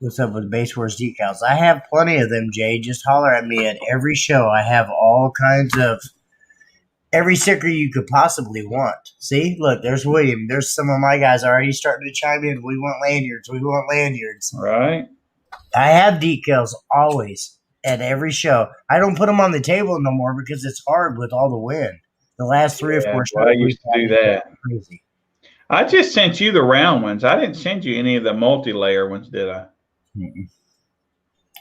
What's up with Bass Wars decals? I have plenty of them, Jay. Just holler at me at every show. I have all kinds of every sticker you could possibly want. See? Look, there's William. There's some of my guys already starting to chime in. We want lanyards. We want lanyards. Right. I have decals always at every show. I don't put them on the table no more because it's hard with all the wind. The last 3 or 4 shows. I used to do that. Crazy. I just sent you the round ones. I didn't send you any of the multi-layer ones, did I?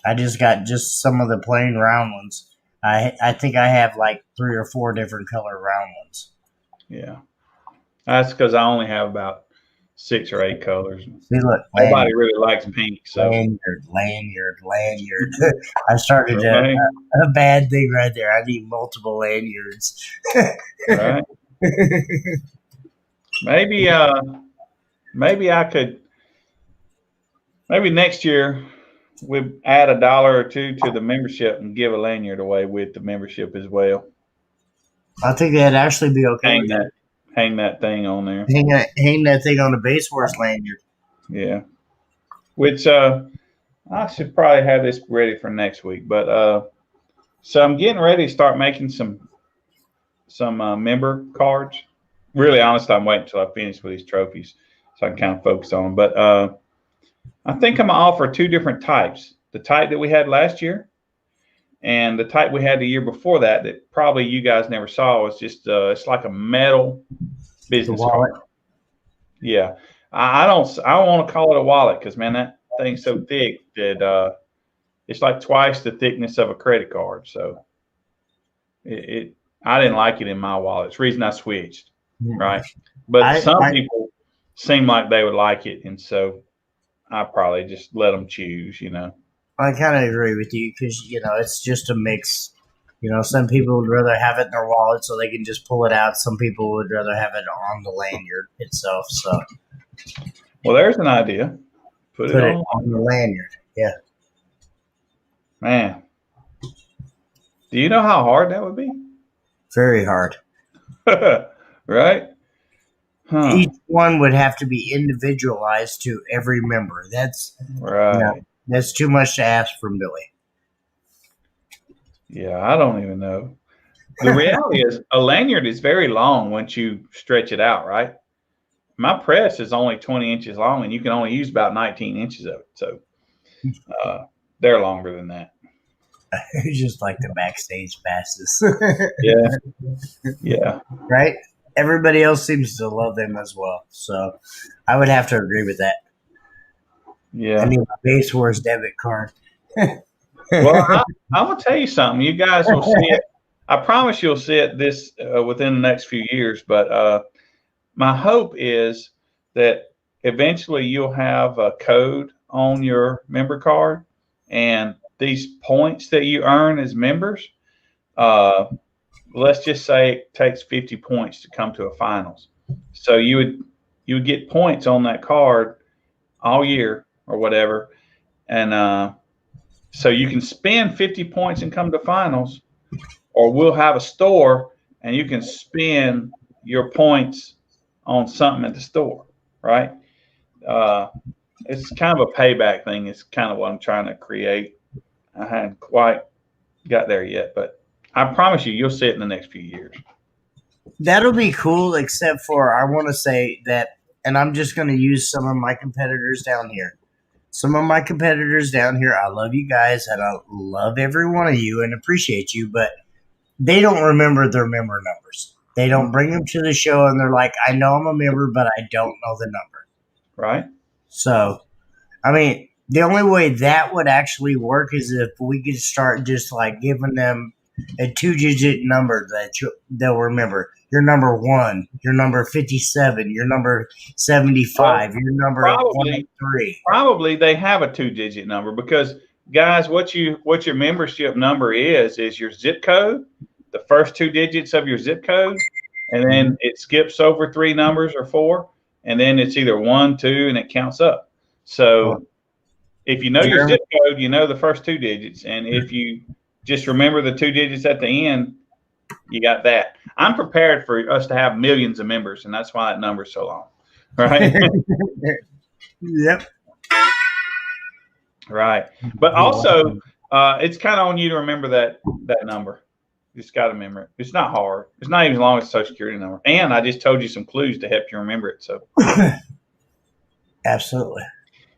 I just got just some of the plain round ones. I think I have like 3 or 4 different color round ones. Yeah, that's because I only have about 6 or 8 colors. See, look, Nobody really likes pink, so lanyard. I started right, a bad thing right there. I need multiple lanyards. right. Maybe maybe I could maybe next year we add $1 or 2 to the membership and give a lanyard away with the membership as well. I think that'd actually be okay. Hang that thing on there. Hang that thing on the base horse lanyard. Yeah. Which I should probably have this ready for next week. But so I'm getting ready to start making some member cards. Really, honestly, I'm waiting until I finish with these trophies so I can kind of focus on them. But I think I'm gonna offer 2 different types: the type that we had last year, and the type we had the year before that. That probably you guys never saw. It's just it's like a metal business card. Yeah, I don't want to call it a wallet because man, that thing's so thick that it's like twice the thickness of a credit card. So I didn't like it in my wallet. It's the reason I switched, right? But some people seem like they would like it, and so I probably just let them choose. I kind of agree with you because it's just a mix. Some people would rather have it in their wallet so they can just pull it out. Some people would rather have it on the lanyard itself. So, well, there's an idea. Put it on the lanyard. Yeah, man. Do you know how hard that would be? Very hard. Right? Huh. Each one would have to be individualized to every member. That's right. That's too much to ask from Billy. Yeah, I don't even know. The reality is a lanyard is very long once you stretch it out, right? My press is only 20 inches long, and you can only use about 19 inches of it. So they're longer than that. Just like the backstage passes. Yeah. Right? Everybody else seems to love them as well. So I would have to agree with that. Yeah. I need my base horse debit card. Well, I'm going to tell you something. You guys will see it. I promise you'll see it this within the next few years. But my hope is that eventually you'll have a code on your member card, and these points that you earn as members, let's just say it takes 50 points to come to a finals. So you would get points on that card all year or whatever, and so you can spend 50 points and come to finals, or we'll have a store and you can spend your points on something at the store, right? It's kind of a payback thing. It's kind of what I'm trying to create. I haven't quite got there yet, but I promise you'll see it in the next few years. That'll be cool, except for I want to say that, and I'm just going to use some of my competitors down here. Some of my competitors down here, I love you guys, and I love every one of you and appreciate you, but they don't remember their member numbers. They don't bring them to the show, and they're like, I know I'm a member, but I don't know the number. Right. So, I mean, the only way that would actually work is if we could start just like giving them a 2-digit number that they'll remember. Your number 1, your number 57, your number 75, your number 103. Probably they have a 2-digit number because, guys, what your membership number is your zip code, the first 2 digits of your zip code, and then it skips over 3 numbers or 4, and then it's either 1, 2, and it counts up. So if you know your zip code, you know the first 2 digits, and if you just remember the 2 digits at the end, you got that. I'm prepared for us to have millions of members, and that's why that number's so long, right? Yep. Right. But also, it's kind of on you to remember that number. You just got to remember it. It's not hard. It's not even as long as a Social Security number. And I just told you some clues to help you remember it. So, absolutely.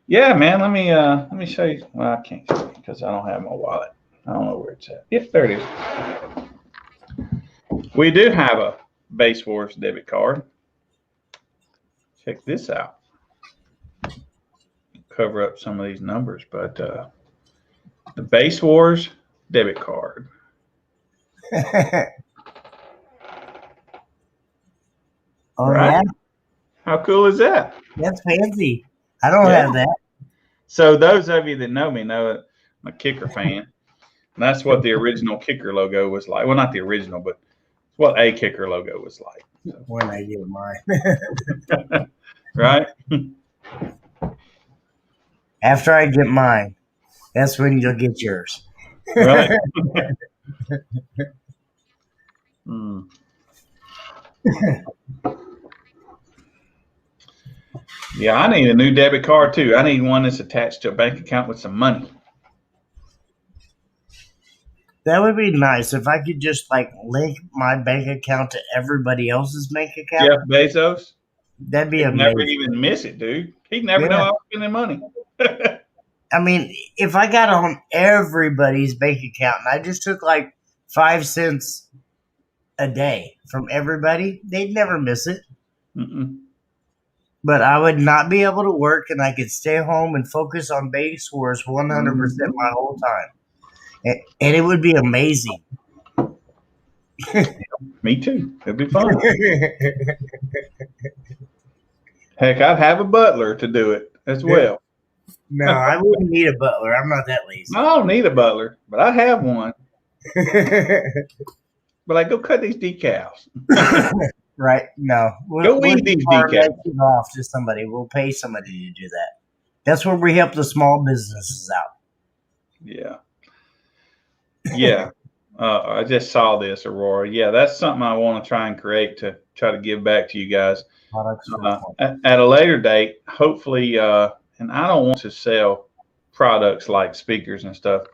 Yeah, man. Let me show you. Well, I can't show you because I don't have my wallet. I don't know where it's at. If there it is. We do have a Base Wars debit card. Check this out. Cover up some of these numbers, but the Base Wars debit card. Oh Right? yeah, How cool is that? that's fancy. I don't Yeah. have that. So those of you that know me know that I'm a kicker fan. And that's what the original kicker logo was like. Well, not the original, but it's what a kicker logo was like. So, When I get mine. right? After I get mine, that's when you'll get yours. Right. Mm. Yeah, I need a new debit card too. I need one that's attached to a bank account with some money. That would be nice if I could just like link my bank account to everybody else's bank account. Jeff Bezos, That'd be he'd never amazing. even miss it, dude. He'd never Yeah. know I was spending money. I mean, if I got on everybody's bank account and I just took like 5 cents a day from everybody, they'd never miss it. Mm-mm. But I would not be able to work and I could stay home and focus on Base Wars 100% my whole time. And it would be amazing. Me too. It'd be fun. Heck, I'd have a butler to do it as well. No, I wouldn't need a butler. I'm not that lazy. I don't need a butler, but I have one. But I go cut these decals. Right? No. Go eat these decals. It off to somebody. We'll pay somebody to do that. That's where we help the small businesses out. Yeah. Yeah. I just saw this, Aurora. Yeah, that's something I want to try and create to try to give back to you guys. At a later date, hopefully, and I don't want to sell products like speakers and stuff,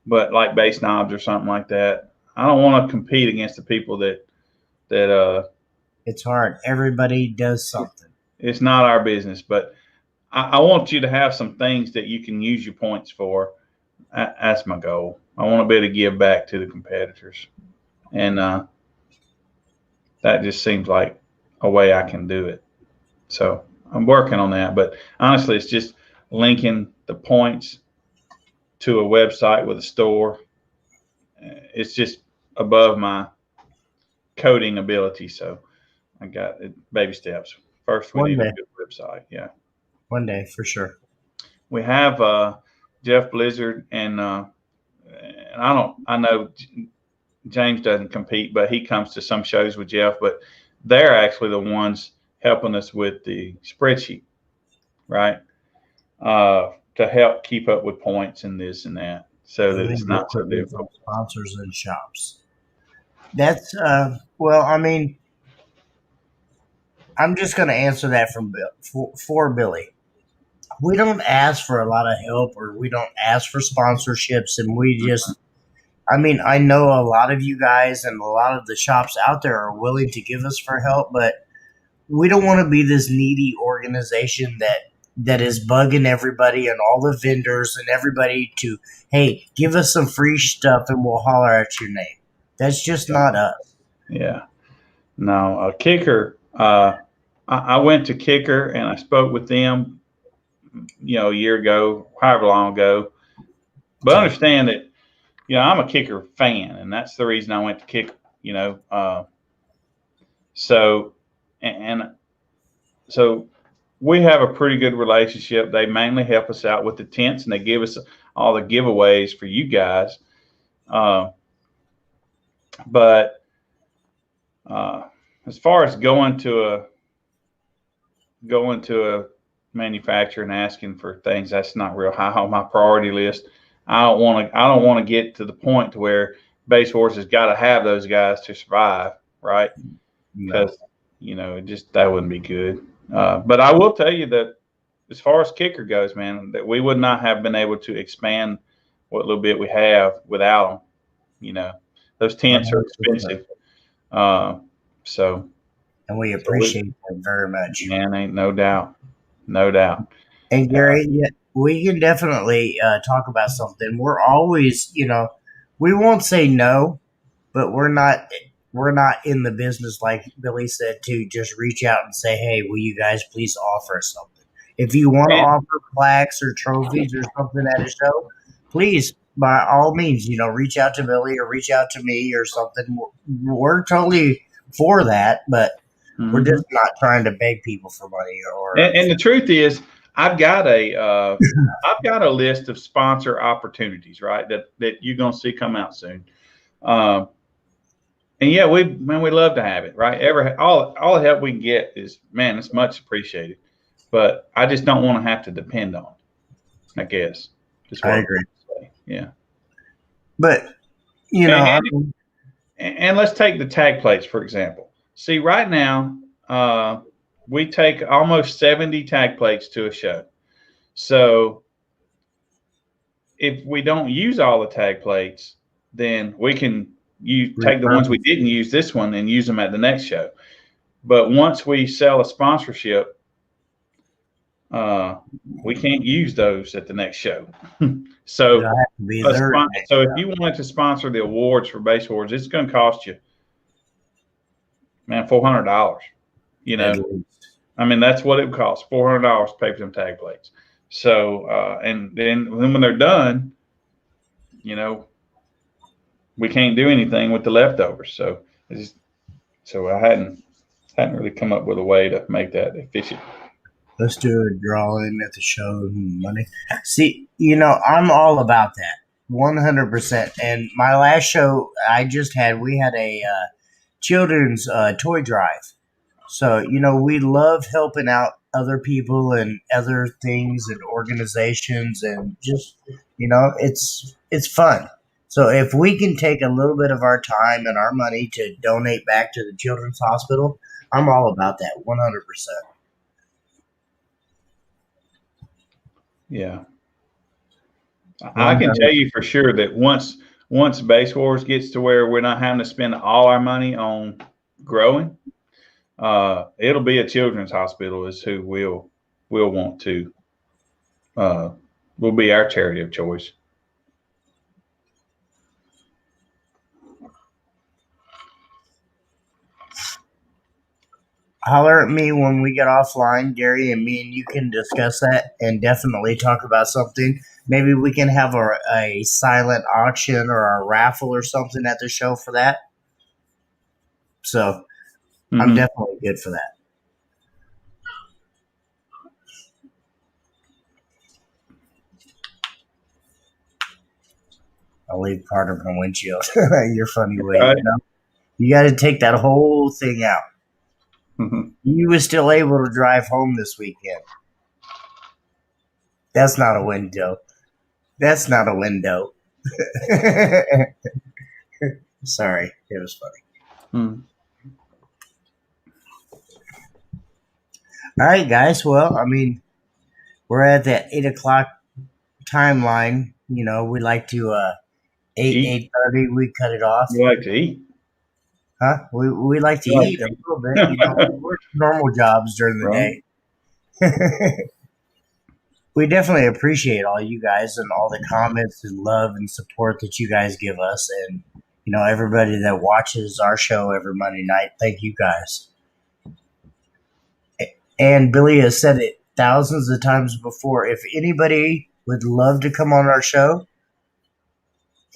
but like bass knobs or something like that. I don't want to compete against the people that it's hard. Everybody does something. It's not our business, but I want you to have some things that you can use your points for. That's my goal. I want to be able to give back to the competitors, and that just seems like a way I can do it. So I'm working on that. But honestly, it's just linking the points to a website with a store. It's just above my coding ability. So I got it, baby steps. First, we need a good website. Yeah. One day, for sure. We have Jeff Blizzard, and I know James doesn't compete, but he comes to some shows with Jeff. But they're actually the ones helping us with the spreadsheet, right? To help keep up with points and this and that, so that it's not so difficult. Sponsors and shops. That's well, I mean, I'm just going to answer that for Billy. We don't ask for a lot of help, or we don't ask for sponsorships, and we just, I mean, I know a lot of you guys and a lot of the shops out there are willing to give us for help, but we don't want to be this needy organization that is bugging everybody and all the vendors and everybody to, hey, give us some free stuff and we'll holler at your name. That's just not us. Yeah. No, Kicker, I went to Kicker and I spoke with them, a year ago, however long ago. But understand that, I'm a Kicker fan, and that's the reason I went to Kicker, So we have a pretty good relationship. They mainly help us out with the tents, and they give us all the giveaways for you guys. But as far as going to a manufacturer and asking for things, that's not real high on my priority list. I don't want to get to the point to where Base Horse has got to have those guys to survive, right? Because that wouldn't be good. But I will tell you that as far as Kicker goes, man, that we would not have been able to expand what little bit we have without them. Those tents are expensive. And we appreciate them very much. Man, ain't no doubt. No doubt. And Gary, we can definitely talk about something. We're always, we won't say no, but we're not in the business, like Billy said, to just reach out and say, hey, will you guys please offer something? If you want to offer plaques or trophies or something at a show, please by all means, reach out to Billy or reach out to me or something. We're totally for that, but we're just not trying to beg people for money. And the truth is, I've got a list of sponsor opportunities, right? That you're gonna see come out soon. And yeah, we'd love to have it, right? All the help we can get is, man, it's much appreciated. But I just don't want to have to depend on it, I guess. I agree. Yeah. But and let's take the tag plates, for example. See, right now, we take almost 70 tag plates to a show. So if we don't use all the tag plates, then we can take the ones we didn't use this one and use them at the next show. But once we sell a sponsorship, we can't use those at the next show. So if you wanted to sponsor the awards for Base Awards, it's going to cost you, man, $400. I mean, that's what it would cost, $400 to pay for them tag plates. So, and then when they're done, we can't do anything with the leftovers. So, I hadn't really come up with a way to make that efficient. Let's do a drawing at the show and money. See, I'm all about that, 100%. And my last show I just had, we had a children's toy drive. So, we love helping out other people and other things and organizations, and just, it's fun. So if we can take a little bit of our time and our money to donate back to the Children's Hospital, I'm all about that, 100%. Yeah. I can tell you for sure that once Base Wars gets to where we're not having to spend all our money on growing, it'll be a children's hospital is who we'll want to, will be our charity of choice. Holler at me when we get offline, Gary, and me and you can discuss that and definitely talk about something. Maybe we can have a silent auction or a raffle or something at the show for that. So I'm definitely good for that. I'll leave part of my windshield. You're funny way. You got to take that whole thing out. You were still able to drive home this weekend. That's not a window. That's not a window. Sorry, it was funny. All right, guys. Well, I mean, we're at that 8 o'clock timeline. We like to 8:30. We cut it off. You like to eat? Huh? We like to eat a little bit. We work normal jobs during the day. We definitely appreciate all you guys and all the comments and love and support that you guys give us, and everybody that watches our show every Monday night. Thank you guys. And Billy has said it thousands of times before. If anybody would love to come on our show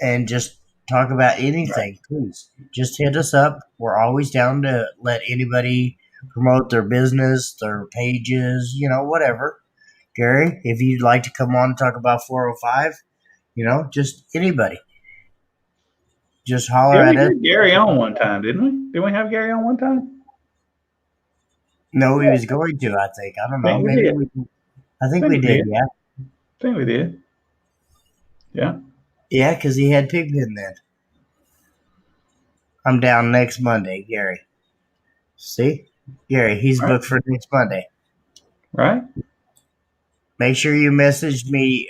and just talk about anything, please just hit us up. We're always down to let anybody promote their business, their pages, whatever. Gary, if you'd like to come on and talk about 405, just anybody. Just holler at us. We had Gary on one time, didn't we? Did we have Gary on one time? No, he was going to, I think. I don't know. I think we did, yeah. I think we did. Yeah. Yeah, because he had Pigpen then. I'm down next Monday, Gary. See? Gary, he's booked for next Monday. Right. Make sure you message me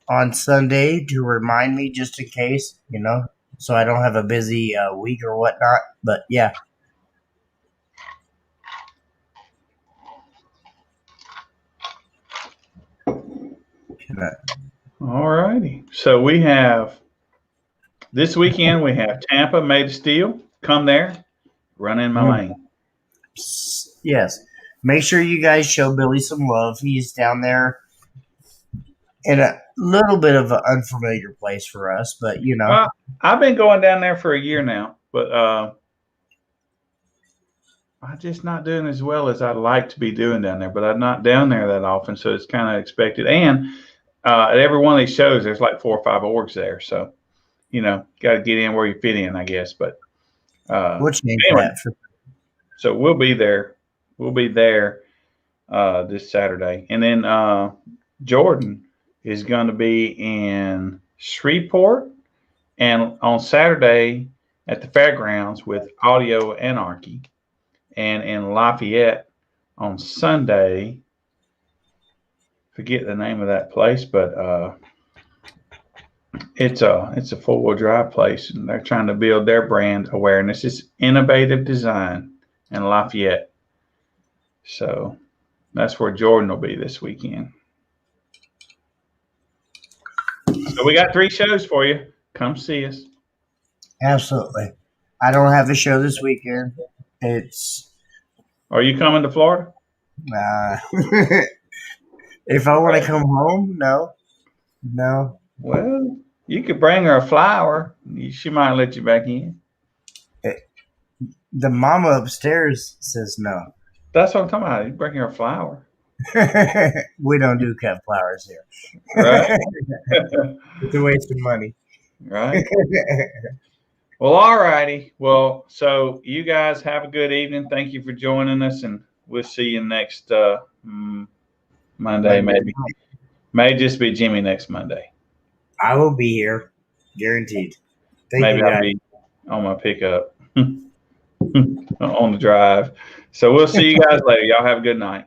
on Sunday to remind me just in case, so I don't have a busy week or whatnot. But, yeah. All righty. So this weekend we have Tampa Made of Steel. Come there, run in my lane. Yes. Make sure you guys show Billy some love. He's down there in a little bit of an unfamiliar place for us, but Well, I've been going down there for a year now, but I'm just not doing as well as I'd like to be doing down there. But I'm not down there that often, so it's kind of expected. And at every one of these shows, there's like 4 or 5 orgs there, so got to get in where you fit in, I guess. But we'll change anyway, that. so we'll be there. We'll be there this Saturday, and then Jordan is going to be in Shreveport, and on Saturday at the fairgrounds with Audio Anarchy, and in Lafayette on Sunday. Forget the name of that place, but it's a 4-wheel drive place, and they're trying to build their brand awareness. It's innovative design in Lafayette, so that's where Jordan will be this weekend. So we got 3 shows for you. Come see us. Absolutely. I don't have a show this weekend. Are you coming to Florida? If I want to come home, no. Well, you could bring her a flower. She might let you back in. The mama upstairs says no. That's what I'm talking about. You bring her a flower. We don't do cut flowers here. Right. It's a waste of money. Right. Well, all righty. Well, so you guys have a good evening. Thank you for joining us, and we'll see you next Monday, maybe. May just be Jimmy next Monday. I will be here, guaranteed. Maybe I'll be on my pickup on the drive. So we'll see you guys later. Y'all have a good night.